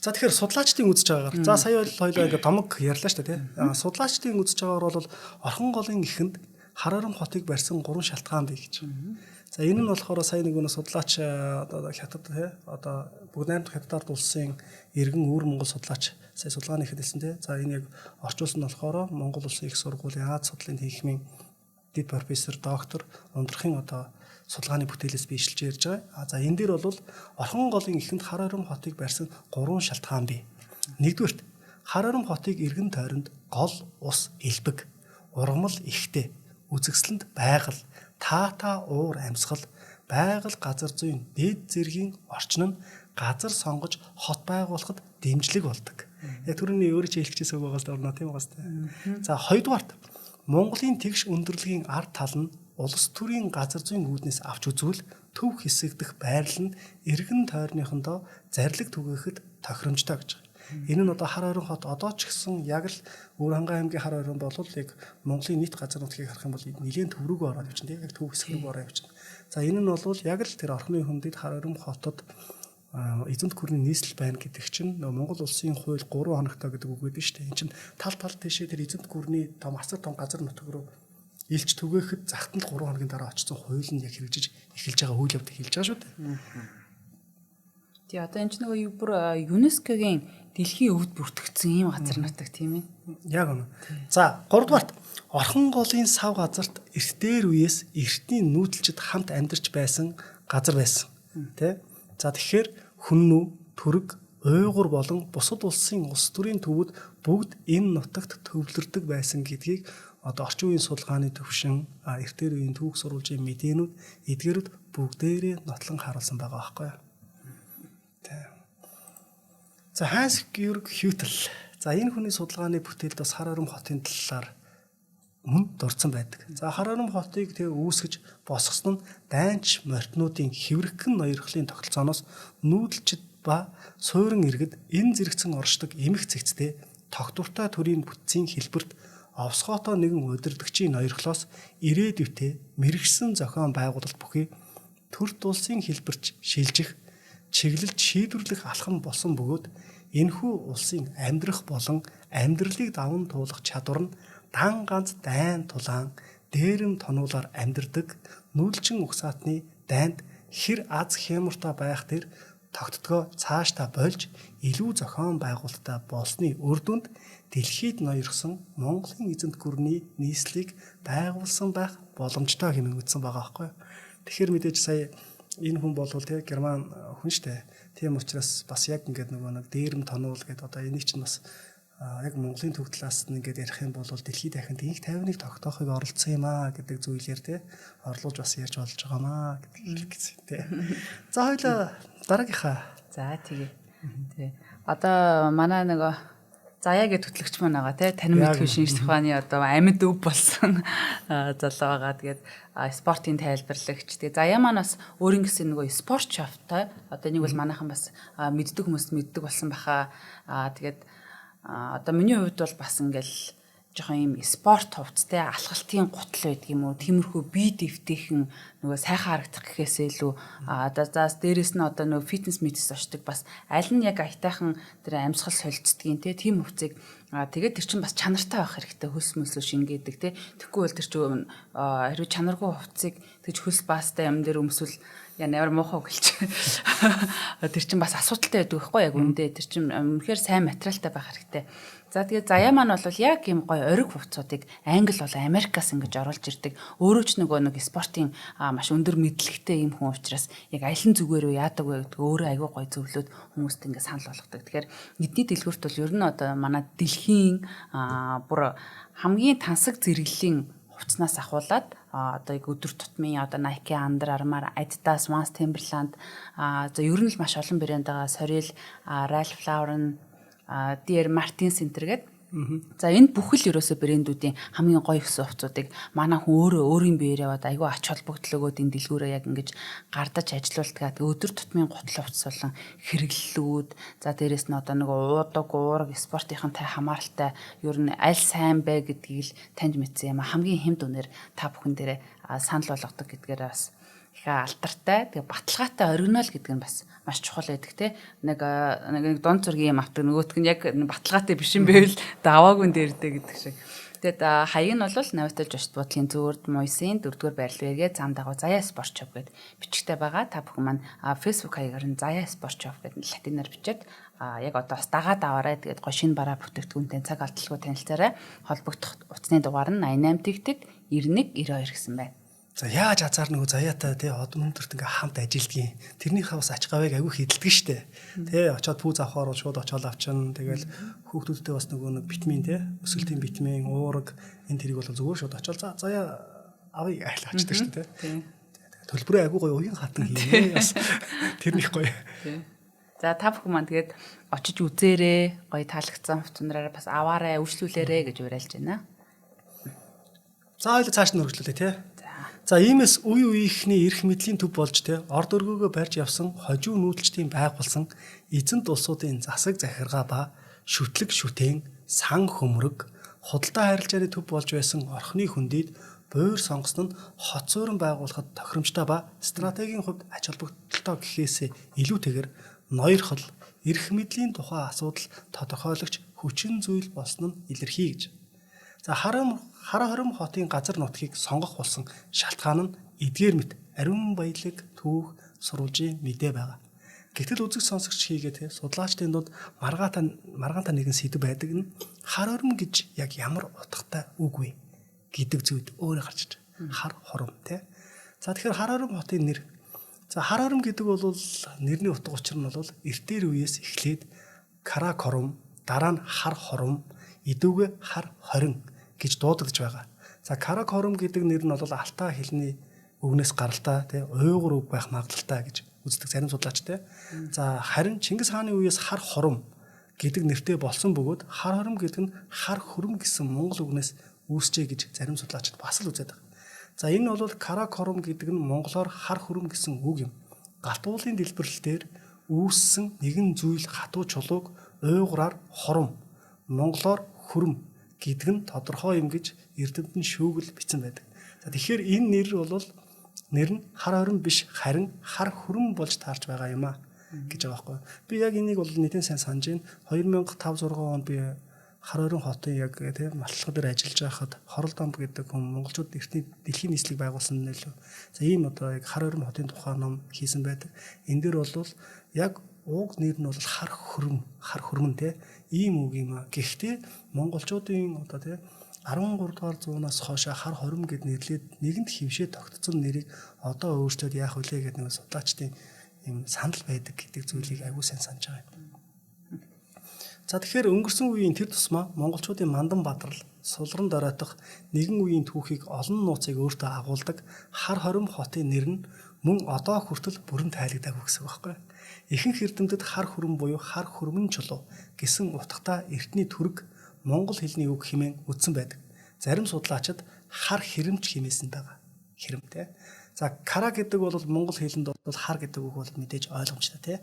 За тэгэхээр судлаачдын үзэж байгаагаар за сая хоёлоо ингээ томог ярьлаа шүү дээ тий. Судлаачдын үзэж байгаагаар бол орхон голын эхэнд Харарам хотыг барьсан 3 шалтгаан бий гэж. За энэ нь болохоор сая нэг өнөө судлаач одоо хятад тий одоо бүгд найрамдах хятадд улсын иргэн өвөр Монгол судлаач сая судалгааны ихэд хэлсэн тий. За энэ яг орчуулсан нь болохоор Монгол Улсын их сургуулийн Аз судлалын тэнхимийн дэд профессор доктор ундрахын одоо судалгааны бүтээлээс биежилж ярьж байгаа. За энэ дээр бол орхон голын эхэнд Харарам хотыг барьсан 3 шалтгаан бий. Нэгдүгürt Харарам хотыг эргэн тойронд гол ус элбэг, ургамал ихтэй, үзэгсэлэнд байгаль, таата уур амьсгал, байгаль газар зүйн дээд зэргийн орчин нь газар сонгож хот байгуулахад дэмжлэг болдог. Яг түрүүний өөрөө ч хэлчихсэн үг байгаа л да тийм угаас. За хоёрдугаарт Монголын тэгш өндөрлөгийн ард тал нь улс төрийн газар зүйн үүднээс авч үзвэл төв хэсэгдэх байрлал нь эргэн тойрныхондоо зарлиг түгээхэд тохиромжтой гэж. Энэ нь одоо Харарам хот одоо ч гэсэн яг л Өвөрхангай аймгийн Харарам бол яг Монголын нийт газар нутгийг харах юм бол нэгэн төв рүүгээ ороод явчихна тийм яг төв хэсэг рүү ороод явчихна. За энэ нь бол яг л тэр орхны хүндэд Харарам хотод эзэнт гүрний нийслэл байна гэдэг чинь Монгол улсын хууль 3 хоногтой гэдэг үг байдаг шүү дээ. Энэ чинь тал тийшээ тэр эзэнт гүрний том асар том газар нутаг руу илч түгээхэд захтанд 3 хоногийн дараа очсон хууль нь яг хэрэгжиж эхэлж байгаа үйл явдал хэлж байгаа шүү дээ. Тий одоо энэ ч нөгөө бүр ЮНЕСКОгийн дэлхийн өвд бүртгэгдсэн ийм газар нутаг тийм ээ. Яг үнэ. За 3 дугаарт орхон голын сав газарт эрт дээр үеэс эртний нүүдэлчд хамт амьдарч байсан газар байсан. Тэ? За тэгэхээр хүннүү, түрэг, уйгур болон бусад улсын улс төрийн төвүүд бүгд энэ нутагт төвлөрдөг байсан гэдгийг одоо орчин үеийн судалгааны төвшин, эрт дээр үеийн түүх сурвалжийн мэдээнүүд эдгээрүүд бүгдээрээ нотлон харуулсан байгаа байхгүй юу? За Ханс Георг Хютл. За энэ хүний судалгааны бүтээлд бас Харарам хотын талаар мөн дурдсан байдаг. За Харарам хотыг үүсгэж босгосон нь дайнч морьтнуудын хэврэгхэн ноёрхлын тогтолцооноос нүүдэлчд ба суурин иргэд энэ зэрэгцэн оршдог эмх цэгцтэй тогтвортой төрийн бүтцийн хэлбэрт овсгоотой нэгэн удирдагчийн ноёрхлоос ирээдүйтэй мэрэгсэн зохион байгуулалт бүхий төр улсын хэлбэрч шилжих чиглэлд шийдвэрлэх алхам болсон бөгөөд энэхүү улсын амьдрах болон амьдралыг даван туулах чадвар нь дан ганц дайн тулаан дээрэм тонуулаар амьдрдаг нүүдэлчин угсаатны дайнд хэр аз хямртай байх тэр тогтдгоо цаашдаа болж илүү зохион байгуулалттай болсны үр дүнд дэлхийд ноёрхсон Монголын эзэнт гүрний нийслэлийг байгуулсан байх боломжтой хэмээн үзсэн байгаа байхгүй. Тэгэхээр мэдээж сая энэ хүн бол герман хүн штэ. Тийм учраас бас яг ингээд нэг дээрэм тонуул гэдэг одоо энийг чинь бас яг Монголын төв талаас нь ингээд ярих юм бол дэлхийд дахинд инх 51 тогтоохыг оролцсон юм аа гэдэг зүйлээр орлуулж бас ярьж болж байгаамаа гэдэг хэлсэн. За хоёлаа дараагийнхаа. За тэгээ. Одоо манай нөгөө Заяа гэж хөтлөгч маань байгаа танин мэдгүй шинж тухааны одоо амьд өв болсон залуу байгаа. Тэгээд спортын тайлбарлагч. Тэгээд Заяа маань бас өөрийн гэсэн нөгөө спорт шавтай. Одоо нэг бол манайхан бас мэддэг хүмүүс мэддэг болсон баха. Тэгээд одоо миний хувьд бол бас ингээл жоохон юм спорт хувцтай алхалтын гутал байдаг юм уу? Тиймэрхүү бие дэвтэйхэн нөгөө сайхан харагдах гэхээсээ илүү одоо заас дээрэс нь одоо нөгөө фитнес митс очдог бас аль нь яг аятайхан тэр амьсгал солилцдгийн тийм хувцыг тэгээд тэр чинь бас чанартай байх хэрэгтэй хөлс мөслөө шингээдэг тэгэхгүй бол тэр чинь хариу чанаргүй хувцыг тэгж хөлс баастай юм дээр өмсвөл ямар муухай гэлч тэр чинь бас асуудалтай байдаг байхгүй яг үндэ тэр чинь үнэхээр сайн материалтай байх хэрэгтэй. За тэгээд Заяа маань бол яг юм гоё ориг хувцсуудыг Англи бол Америкаас ингэж оруулж ирдэг. Өөрөө ч нэг спортын маш өндөр мэдлэгтэй юм хүн учраас яг аль нь зүгээр вэ яадаг вэ гэдэг өөрөө аягүй гоё зөвлөд хүмүүст ингэ санал болгодог. Тэгэхээр эдний дэлгүүрт бол ер нь одоо манай дэлхийн бүр хамгийн тансаг зэрэглэлийн хувцснаас ахуулаад одоо яг өдөр тутмын одоо Nike, Under Armour, Adidas, Vans, Timberland за ер нь л маш олон брэнд байгаа. Sorel, Ralph Lauren, DR Martins энтергээд За энэ бүхэл ерөөсөө брэндүүдийн хамгийн гоё өсөн хувцсуудыг манай хүн өөрийн биеэр яваад айгүй ач холбогдол өгөөд энэ дэлгүүрээ яг ингэж гардаж ажилуулдаг. Өдөр тутмын гутал хувцс болон хэрэглэлүүд, за дээрэс нь одоо нэг уудаг, уураг, спортынхантай хамааралтай ер нь аль сайн бэ гэдгийг л таньж мэдсэн юм. Хамгийн хэм дүнээр та бүхэн дээрээ санал болгодог гэдгээр бас их алдартай. Тэгээ баталгаатай оригинал гэдэг нь бас маш чухал байдаг те. Нэг дунд зургийн юм авдаг нөгөөтг нь яг баталгаатай биш юм байвал даваагүй дээрдэ гэдэг шиг. Тэгэд хаяг нь бол Навитал Жошт буудлын зүрд Мойсын 4-р байрал бэргээ зам дагуу Заяа Спорт Shop гэдэг бичгтэй байгаа. Та бүхэн маань Facebook хаягаар нь Заяа Спорт Shop гэдэг латинаар бичээд яг одоо бас дагаад аваарай. Тэгээд гоо шинэ бараа бүтээгдэхүүнтэй цаг алдалгүй танилцаарай. Холбогдох утасны дугаар нь 88 тэгтэг 91 92 гэсэн байна. За яаж азар нөгөө заяатай тий од мөндөрт ингээ хамт ажилдгийн тэрнийхээ бас ач гавыг аягүй хидэлдэг штэ тий очоод пүүз авахаар шууд очоод авчин тэгэл хүүхдүүдтэй бас нөгөө нэг витамин тий өсөлтийн витамин уураг энэ тэрийг бол зүгээр шууд очоод заяа авъя гэж очдог штэ тий төлбөрөө аягүй гоё уян хатан хийнэ бас тэрнийх гоё. За та бүхэн маань тэгээд очиж үзээрэй, гоё таалагдсан хувцсанараа бас аваарай, өвчлүүлээрэй гэж уриалж байна. За хоёул цааш нь өргөжлүүлээ тий. За иймээс үе үеийнхний эрх мэдлийн төв болж те орд өргөөгөө барьж явсан хожуу нүүдэлчдийн байгуулсан эзэнт улсуудын засаг захиргаа ба шүтлэг шүтэн сан хөмрөг худалдаа харилцааны төв болж байсан орхны хүндийд буур сонгосон нь хот суурин байгуулахад тохиромжтой ба стратегийн хувьд ач холбогдолтой гэхээсээ илүүтэйгээр ноёрхол эрх мэдлийн тухай асуудал тодорхойлогч хүчин зүйл болсон нь илэрхий гэж. За Хара хором хотын газар нутгийг сонгох болсон шалтгаан нь эдгээр мэт ариун баялаг түүх сурвалжийн мэдээ байгаа. Гэтэл үзэг сонсогч хийгээд судлаачдын дунд маргаантай нэгэн сэдв байдаг нь хар хором гэж яг ямар утгатай үг вэ гэдэг зүйлд өөрөө гарч иж хар хором тий. За тэгэхээр хар хором хотын нэр. За хар хором гэдэг бол нэрний утга учир нь бол эртээр үеэс эхлээд каракорум дараа нь хар хором идүүгээ хар хорин гэж дуудагдж байгаа. За каракорум гэдэг нэр нь бол алтай хэлний үгнээс гаралтай тий уйгур үг байх магадлалтай гэж үздэг зарим судлаачтай. За харин Чингис хааны үеэс хар хором гэдэг нэртэй болсон бөгөөд хар хором гэдэг нь хар хөрөм гэсэн монгол үгнээс үүсчээ гэж зарим судлаачид бас л үздэг. За энэ бол каракорум гэдэг нь монголоор хар хөрөм гэсэн үг юм. Галт уулын дэлбэрлэлээр үүссэн нэгэн зүйл хатуу чулууг уйгураар хором монголоор хөрөм гэдэг нь тодорхой юм гэж эрдэмтэн шүүгэл бичсэн байдаг. За тэгэхээр энэ нэр нь хар хором биш харин хар хөрөм болж таарч байгаа юм а гэж байгаа байхгүй. Би яг энийг бол нэгэн сайн санаж байна. 2005-6 онд би хар хором хотын яг тийм малчлага дээр ажиллаж байхад Хорол Дамб гэдэг хүн монголчууд эртний дэлхийн нийслэг байгуулсан нөлөө. За ийм одоо яг хар хором хотын тухай ном хийсэн байдаг. Энэ дээр бол яг уг нэр нь бол хар хөрмөн те ийм үг юм а. Гэхдээ монголчуудын одоо те 13 дугаар зуунаас хойш хар хором гэд нэрлээд нэгэнт хөвшөө тогтцсон нэрийг одоо өөрчлөөд яах вүлээ гэдэг нэг судлаачдын юм санал байдаг гэдэг зүйлийг аягүй сайн санаж байгаа юм. За тэгэхээр өнгөрсөн үеийн тэр тусмаа монголчуудын мандан бадрал сулран доройтох нэгэн үеийн түүхийг олон нууцыг өөртөө агуулдаг хар хором хотын нэр нь мөн одоо хүртэл бүрэн тайлагдаагүй гэсэн үг байхгүй. Ихэнх эрдэмтэд хар хөрөм буюу хар хөрмөн чулуу гэсэн утгатай эртний төрөг монгол хэлний үг хэмээн үздсэн байдаг. Зарим судлаачид хар хэрэмж хэмээсэн байгаа. Хэрэмтэй. За кара гэдэг бол монгол хэлэнд бол хар гэдэг үг бол мэдээж ойлгомжтой тий.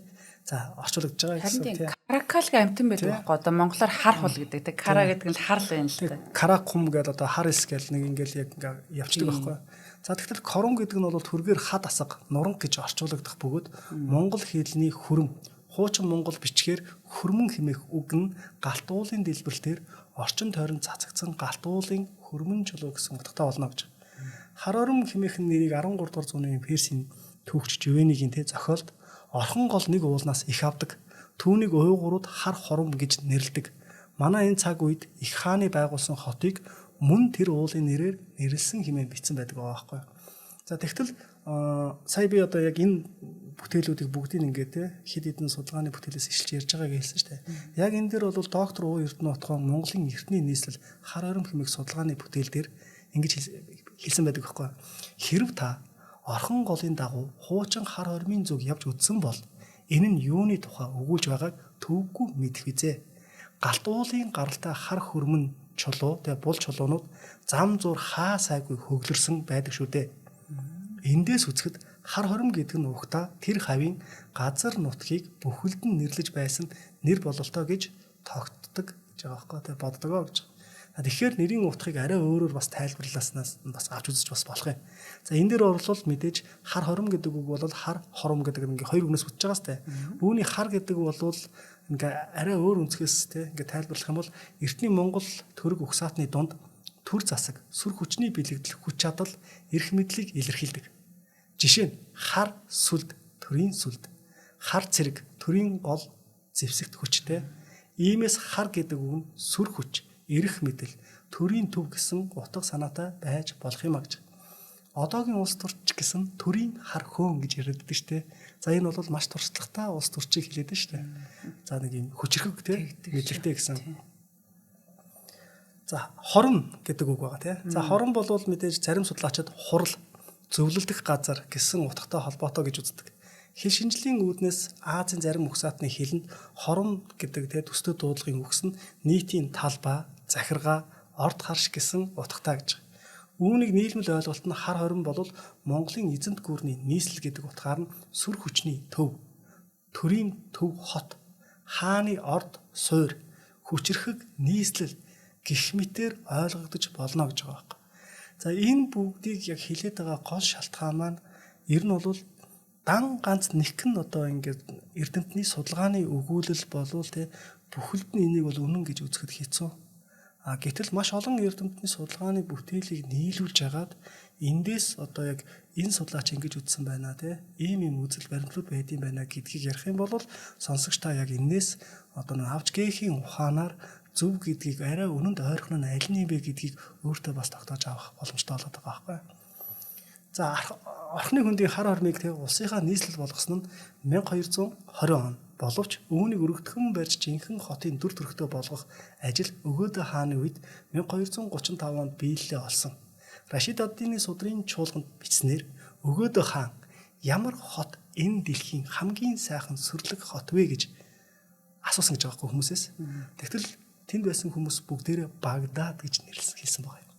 За орчуулагдж байгаа гэсэн тий. Каракалгийн амтан байдаг байхгүй одоо монголоор хар хул гэдэг. Тэг кара гэдэг нь хар л байна л та. Каракум гэдэг одоо хар эс гэл нэг ингээл яг явцдаг байхгүй. За тэгэхээр корон гэдэг нь бол төргээр хад асга нуранг гэж орчуулагдах бөгөөд монгол хэлний хөрөм хуучин монгол бичгээр хөрмөн хэмээх үг нь галт уулын дэлбэрэлтээр орчин тойронд цацагдсан галт уулын хөрмөн чулуу гэсэн утгатай болно гэж. Хар хором хэмээх нэрийг 13 дугаар зууны Персийн түүхч Живэнигийн зохиолд орхон гол нэг уулнаас их авдаг. Түүнийг уйгурууд хар хором гэж нэрлэдэг. Манай энэ цаг үед их хааны байгуулсан хотыг мөн тэр уулын нэрээр нэрлсэн хэмээн бичсэн байдаг байгаа байхгүй. За тэгтэл сая би одоо яг энэ бүтээлүүдийг бүгдийг ингээд хэд хэдэн судалгааны бүтээлээс ишилж ярьж байгааг хэлсэн шүү дээ. Яг энэ дээр бол доктор Уу Эрдэнэ отгоо Монголын эртний нийслэл хар хором хэмээх судалгааны бүтээл дээр ингэж хэлсэн байдаг байхгүй. Хэрв та орхон голын дагуу хуучин хар хормын зүг явж үдсэн бол энэ нь юуны тухай өгүүлж байгааг төвгүй мэдэх визээ. галт уулын гаралтай хар хөрмөн чулуу тэгээ бул чулуунууд зам зуур хаа сайгүй хөглөрсөн байдаг шүү дээ. Эндээс үзэхэд хар хором гэдэг нь угтаа тэр хавийн газар нутгийг бүхэлд нь нэрлэж байсан нэр бололтой гэж тогтдог гэж байгаа байхгүй тэгээ боддогоо гэж. Тэгэхээр нэрийн утгыг арай өөрөөр бас тайлбарласнаас бас авч үзэж бас болох юм. За энэ дээр орлол мэдээж хар хором гэдэг үг бол хар хором гэдэг ингээ хоёр үгнээс бүтэж байгаа сте. Үүний хар гэдэг бол ингээ арай өөр өнцгөөс те ингээ тайлбарлах юм бол эртний Монгол төрөг угсаатны дунд төр засаг, сүр хүчний бэлэгдэл, хүч чадал, эрх мэдлийг илэрхийлдэг. Жишээ нь хар сүлд, төрийн сүлд, хар цэрэг, төрийн гол зэвсэгт хүчтэй. Иймээс хар гэдэг үг нь сүр хүч, эрх мэдэл, төрийн төв гэсэн утга санаатай байж болох юм а гэж. Одоогийн улс төрч гэсэн төрийн хар хөөн гэж яриаддаг шүү дээ. За энэ бол маш туршлагатай улс төрчийг хэлээд шүү дээ. За нэг юм хүчрхэг те мэдлэгтэй гэсэн. За хорон гэдэг үг байгаа те. За хорон бол мэдээж зарим судлаачид хурал, зөвлөлдөх газар гэсэн утгатай холбоотой гэж үздэг. Хэл шинжлэлийн үүднээс Азийн зарим угсаатны хэлэнд хорон гэдэг те төстэй дуудлагын үгс нь нийтийн талбай, захиргаа, орд харш гэсэн утгатай гэж. Үүнийг нийлмэл ойлголт нь хар хорин бол Монголын эзэнт гүрний нийслэл гэдэг утгаар нь сүр хүчний төв, төрийн төв хот, хааны орд суур, хүчрхэг нийслэл гэх мэтээр ойлгогдож болно гэж байгаа юм. За энэ бүгдийг яг хэлээд байгаа гол шалтгаан маань ер нь бол дан ганц нэгэн одоо ингээд эрдэмтний судалгааны өгүүлэл болвол те бүхэлд нь энийг бол үнэн гэж үзэхэд хэцүү. Гэтэл маш олон эрдэмтний судалгааны бүтээлийг нийлүүлж хагаад эндээс одоо яг энэ судлаач ингэж үзсэн байна те ийм юм үзэл баримтлууд байдсан байна гэдгийг ярих юм бол сонсогч та яг энээс одоо нэг авч гээхийн ухаанаар зөв гэдгийг арай үнэнд ойрхон нь аль нь бэ гэдгийг өөртөө бас тогтоож авах боломжтой болоод байгаа байхгүй. За орхны хөндийн хар хормыг тэг улсынхаа нийслэл болгосон нь 1220 он боловч үүнийг өргөдгөн барьж жинхэнэ хотын дүр төрхтөө болгох ажил Өгөөдө хааны үед 1235 онд биелэлээ олсон. Рашид ад-Дины судрын чуулганд бичснээр Өгөөдө хаан ямар хот энэ дэлхийн хамгийн сайхан сүрлэг хот вэ гэж асуусан гэж байгаа байхгүй хүмүүсээс. Тэгтэл тэнд байсан хүмүүс бүгдээрээ Багдад гэж нэрлсэн хэлсэн байгаа юм.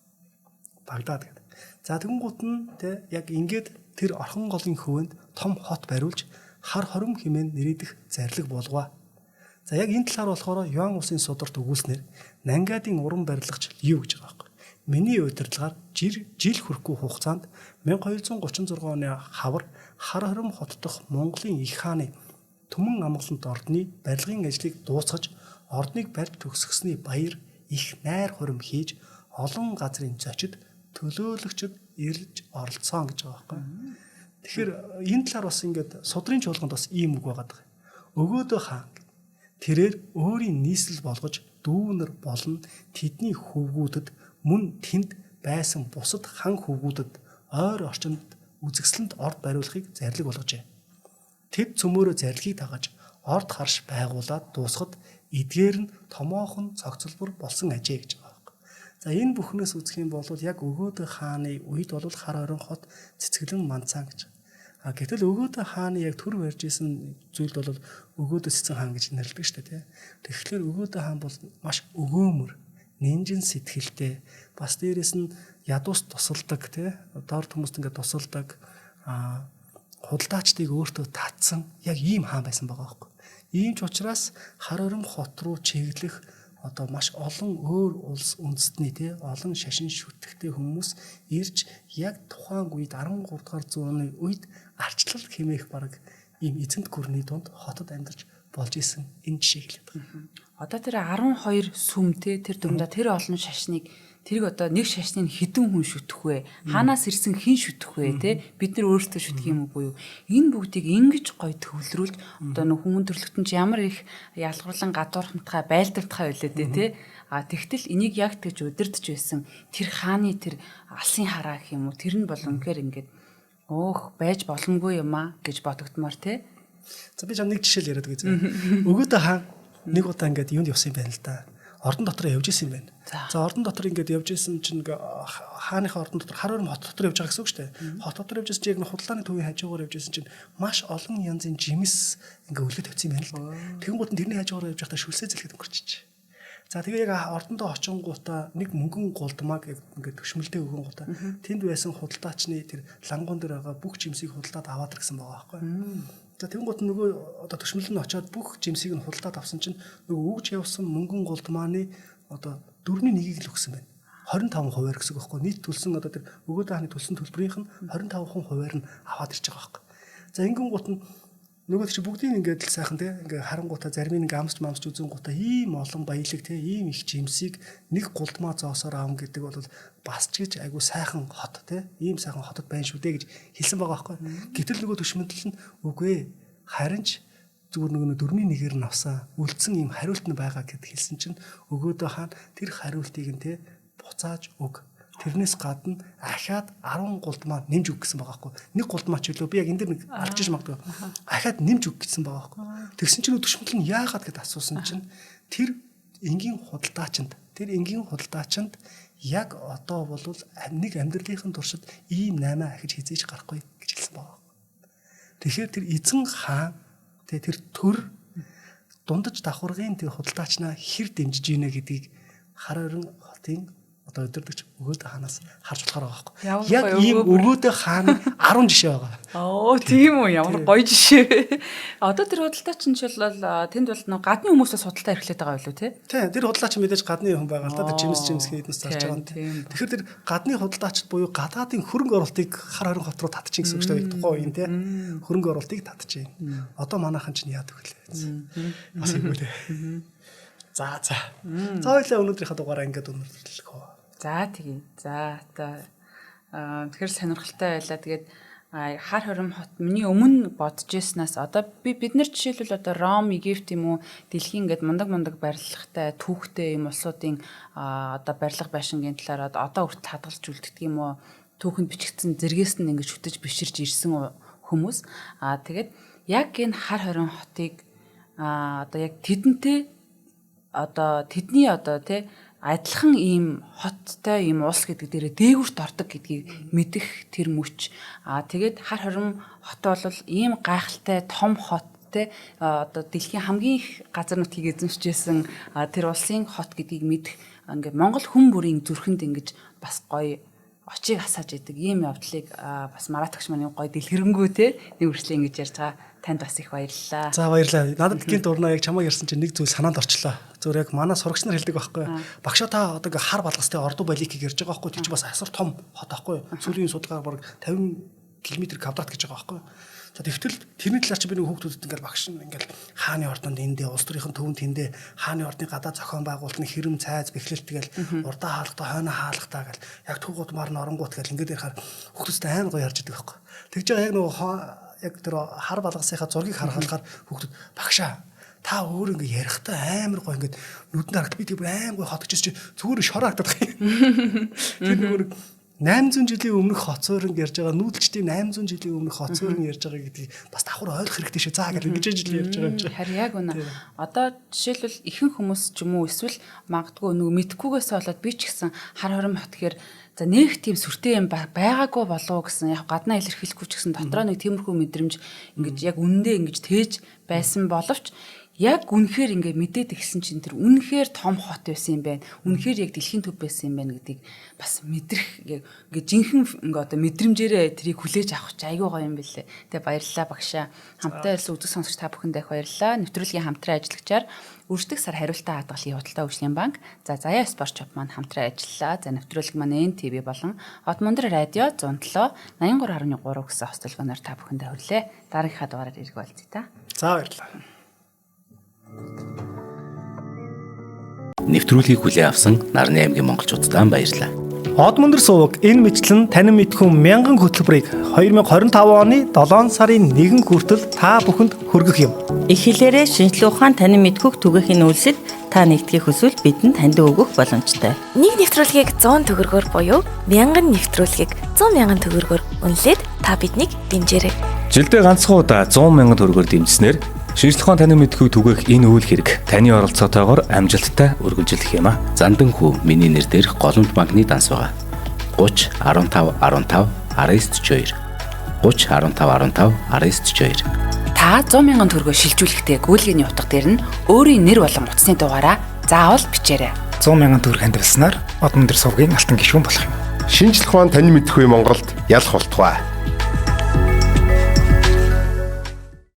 Багдад гэдэг. За тэгэнгუут нь тэ яг ингээд тэр орхон голын хөвөнд том хот бариулж хар хором хэмээн нэрийдэх зарлиг болгоо. За яг энэ талаар болохоор Юан усын сударт өгүүлснээр Нангадын уран барилгач Лив гэж байгаа байхгүй. Миний удирдлагаар жил хүрэхгүй хугацаанд 1236 оны хавар хар хором хот дахь Монголын их хааны Түмэн амгалант ордны барилгын ажлыг дуусгаж ордныг барьж төгсгсөний баяр их найр хором хийж олон газрын зочид төлөөлөгчд ирж оролцсон гэж байгаа байхгүй. Тэгэхээр энэ талаар бас ингээд судрын чуулганд бас ийм үг байгаа. Өгөөдө хаан тэрээр өөрийн нийслэл болгож дүүнэр болон тэдний хөвгүүдэд мөн тэнд байсан бусад хан хөвгүүдэд ойр орчинд үзэгсэлэнд орд бариулахыг зарлиг болгожээ. Тэд цөмөөрөө зарлигийг дагаж орд харш байгуулад дуусахад эдгээр нь томоохон цогцлбор болсон ажээ гэж байгаа. За энэ бүхнээс үзэх юм бол яг Өгөөдө хааны үед бол хар хорин хот цэцгэлэн манцаан гэж. Гэтэл Өгөөдө хааны яг төр барьж исэн зүйл бол Өгөөдө цэцэн хаан гэж нэрлэдэг шүү дээ. Тэгэхээр Өгөөдө хаан бол маш өгөөмөр, нэнжин сэтгэлтэй, бас дээрэс нь ядуус тусалдаг тий. Доор хүмүүст ингээд тусалдаг, худалдаачдыг өөртөө татсан яг ийм хаан байсан байгаа байхгүй. Ийм ч учраас хар хорин хот руу чиглэх одоо маш олон өөр улс үндэстний тий олон шашин шүтгэхтэй хүмүүс ирж яг тухайн үед 13 дугаар зууны үед арчлал хэмээх баг ийм эзэнт гүрний дунд хотод амьдарч болж исэн энэ жишээ хэлээд байгаа. Одоо тэр 12 сүм тий тэр дундаа тэр олон шашныг тэрийг одоо нэг шашныг хэдэн хүн шүтэх вэ? Хаанаас ирсэн хэн шүтэх вэ? Тэ бид нар өөрсдөө шүтэх юм уу буюу энэ бүгдийг ингэж гоё төвлөрүүлж одоо нэг хүмүүн төрлөختөн ч ямар их ялгуурлан гадуурхамтгай байлдавтгай байлээ тэ. Тэгтэл энийг яг тэгж удирдах байсан тэр хааны тэр алсын хараа гэх юм уу тэр нь бол үнэхээр ингээд байж боломгүй юм а гэж бодогдмоор тэ. За би ч нэг жишээ л яриад байгаа. Өгөөдө хаан нэг удаа ингээд юунд явсан юм байна л да. Ордон дотор явж исэн юм байна. За ордон дотор ингээд явж исэн чинь хааныхаа ордон дотор хар хором хот дотор явж байгаа гэсэн үг шүү дээ. Хот дотор явж исэн чинь яг худалдааны төвийн хажуугаар явж исэн чинь маш олон янзын жимс ингээд өлөө тавьсан юм байна л да. Тэгэнгუут нь тэрний хажуугаар явж байхдаа шүлсээ зэлгээд өнгөрчих. За тэгээ яг ордондоо очингуудаа нэг мөнгөн гулдмаг ингээд төшмөлтэй өгөнгуудаа тэнд байсан худалдаачны тэр лангуун дээр байгаа бүх жимсийг худалдаад аваад ирсэн байгаа байхгүй. За тэнгуут нөгөө одоо төшмөл нь очиод бүх жимсийг нь худалдаад авсан чинь нөгөө өгж явсан мөнгөн гулдмааны одоо 4/1-ийг л өгсөн байна. 25% гэсэн үг байхгүй. Нийт төлсөн одоо тэр өгөөд хааны төлсөн төлбөрийнх нь 25% нь аваад ирж байгаа байхгүй. За ингэнгуут нь нөгөө чи бүгдийг ингээд л сайхан те ингээ харангуудаа зарим нэг амсч үзэнгуудаа ийм олон баялаг те ийм их жимсийг нэг гулдмаа зоосоор аав гэдэг бол бас ч гэж айгу сайхан хот те ийм сайхан хотод байна шүү дээ гэж хэлсэн байгаа байхгүй. Гэтэл нөгөө төшмөндөл нь үгүй харин ч зүгээр нөгөө 4/1-ээр нь авсан үлдсэн ийм хариулт нь байгаа гэд хэлсэн чинь өгөөдөө хаана тэр хариултыг нь те буцааж өг. Тэрнээс гадна ахаад 10 гулдмаа нэмж өг гэсэн байгаа байхгүй. Нэг гулдмаа ч үлээ би яг энэ дэр нэг алж иж магадгүй. Ахаад нэмж өг гэсэн байгаа байхгүй. Тэгсэн чинь төшмөл нь яагаад гэд асуусан чинь тэр энгийн худалдаачинд яг одоо бол нэг амьдралынхын туршид ийм 8 ахиж хизээж гарахгүй гэж хэлсэн байгаа. Тэгэхээр тэр эзэн хаан тэр төр дундаж давхаргын тэр худалдаачнаа хэр дэмжиж гинэ гэдгийг хар орон хотын одоо өдөртөгч өгөөд хаанаас харж болохоор байгаа байхгүй. Яг ийм өгөөд хааны 10 жишээ байгаа. Оо тийм үү, ямар гоё жишээ. Одоо тэр худалдаач нь ч бол тэнд бол нэг гадны хүмүүсээс худалдаа эрхлээд байгаа байлуу тий? Тийм, тэр худалдаач мэдээж гадны хүн байгаа л да. Жимс хийднес зарж байгаа юм. Тэгэхээр тэр гадны худалдаачд буюу гадаадын хөрөнгө оруулалтыг хар хорин хот руу татчих гэсэн үг шүү дээ. Тухайн үеийн тий. Хөрөнгө оруулалтыг татчих. Одоо манайхан ч яадаг вүлээ. Бас юм үлээ. За. За хоёлаа өнөөдрийнхээ дугаараа ингээд өндөрлөх үү. За тэгье. За одоо тэгэхээр сонирхолтой байлаа. Тэгээд хар хорим хот миний өмнө бодож ирснаас одоо бид нар жишээлбэл одоо Ром, Египт юм уу дэлхийн ингээд мундаг барилгатай түүхтэй юм улсуудын одоо барилга байшингийн талаар одоо хүртэл хадгалж үлддэг юм уу түүхэнд бичигдсэн зэргээс нь ингээд шүтэж биширж ирсэн хүмүүс. Тэгээд яг энэ хар хорим хотыг одоо яг тэдний тий адилхан ийм хоттой ийм улс гэдэг дээрээ дээгүүрт ордог гэдгийг мэдэх тэр мөч. Тэгээд хар хорим хот бол ийм гайхалтай том хот тий одоо дэлхийн хамгийн их газар нутгийг эзэмшижсэн тэр улсын хот гэдгийг мэдэх ингээд Монгол хүн бүрийн зүрхэнд ингэж бас гоё очийг хасааж идэг ийм явдлыг бас Маратагч маань гоё дэлгэрэнгүй тий нэг үрслээ ингэж ярьж байгаа. Танд бас их баярлалаа. За баярлалаа. Надад гинт урнаа яг чамаа ярьсан чинь нэг зүйл санаанд орчлоо. Зүгээр яг манай сурагч нар хэлдэг байхгүй. Багшаа та одоо хар балгастай ордуу баликийг ярьж байгаа байхгүй. Тэр чинь бас асар том хот байхгүй. Сүүлийн судалгаар бараг 50 км квадрат гэж байгаа байхгүй. За тэгвэл тэрний талаар чи би нэг хүүхдүүдэд ингээл багш нь ингээл хааны ордонд эндээ улс төрийн төвөнд тэндээ хааны ордны гадаа зохион байгуулалтны хэрэм цайз бэхлэлт тэгэл урдаа хаалгата хойно хаалгатаа гэл яг түүгүүд мар норонгууд гэл ингээд ярихаар хүүхдүүдэд амар гоё ярьж байгаа байхгүй. Тэгж байгаа яг нөгөө яг тэр хар балгасынхаа зургийг харахаар хүүхдүүд багшаа та өөр ингээ ярихтаа амар гоё ингээд нүдэнд харагд би тийм амар гоё хотгоч чи зүгээр шороогдод байгаа юм. Тэр нөгөө 800 жилийн өмнөх хоцоорон ярьж байгаа нүүдэлчдийн 800 жилийн өмнөх хоцоорон ярьж байгаа гэдгийг бас давхар ойлгох хэрэгтэй шүү. За гэж ингэж жил ярьж байгаа юм чи. Харин яг үнэ. Одоо жишээлбэл ихэнх хүмүүс ч юм уу эсвэл магадгүй нөгөө мэдхгүйгээс болоод би ч гэсэн хар хорим хот гэхээр за нэг тийм сүртэй юм байгаагүй болов гэсэн яг гаднаа илэрхийлэхгүй ч гэсэн дотроо нэг тиймэрхүү мэдрэмж ингэж яг үнэндээ ингэж тээж байсан боловч яг үнэхээр ингээ мэдээд ихсэн чинь тэр үнэхээр том хот байсан юм байна. Үнэхээр яг дэлхийн төв байсан юм байна гэдгийг бас мэдрэх ингээ жинхэнэ ингээ одоо мэдрэмжээрээ тэрийг хүлээж авах ч айгүй гоё юм билээ. Тэгээ баярлалаа багшаа. Хамтдаа ирсэн үзэг сонсогч та бүхэндээ их баярлалаа. Нэвтрүүлгийн хамтран ажиллагчаар үрждэг сар хариултаа хадгалын худалдаа хөгжлийн банк, за Заяа спорт шоп маань хамтран ажиллалаа. За нэвтрүүлэг маань НТV болон Хот Мундар радио 107 83.3 гэсэн хостолгоноор та бүхэндээ хүрэлээ. Дараагийнхаа дугаараар ирэх болцъё та. За баярлалаа. Нэвтрүүлгийг хүлээн авсан Нарны аймгийн монголчуудаа баярлалаа. Хот Мундар суваг энэ мэтлэн танин мэдхүн 1000 хөтөлбөрийг 2025 оны 7 сарын 1 хүртэл та бүхэнд хүргэх юм. Их хэлээрээ шинжлэх ухаан танин мэдхүх түгээхийн үйлсэд та нэгтгэх хүсвэл бидэнд таньд өгөх боломжтой. Нэг нэвтрүүлгийг 100 төгрөгөөр буюу 1000 нэвтрүүлгийг 100,000 төгрөгөөр үнэлээд та биднийг дэмжээрэй. Жилдээ ганцхан удаа 100,000 төгрөгөөр дэмжснээр шинжлэх ухаан танин мэдхүг түгээх энэ үйл хэрэг таны оролцоотойгоор амжилттай үргэлжлэх юм а. Зандан хүү миний нэр дээрх голомт банкны данс байгаа. 30 15 15 942 30 15 15 942. Та 100,000 төгрөгөөр шилжүүлэхдээ гүйлгээний утга дээр нь өөрийн нэр болон утасны дугаараа заавал бичээрэй. 100,000 төгрөг хандвалснаар од өндөр сувгийн алтан гишүүн болох юм. Шинжлэх ухаан таны мэдхгүй Монголд ялах болтугай.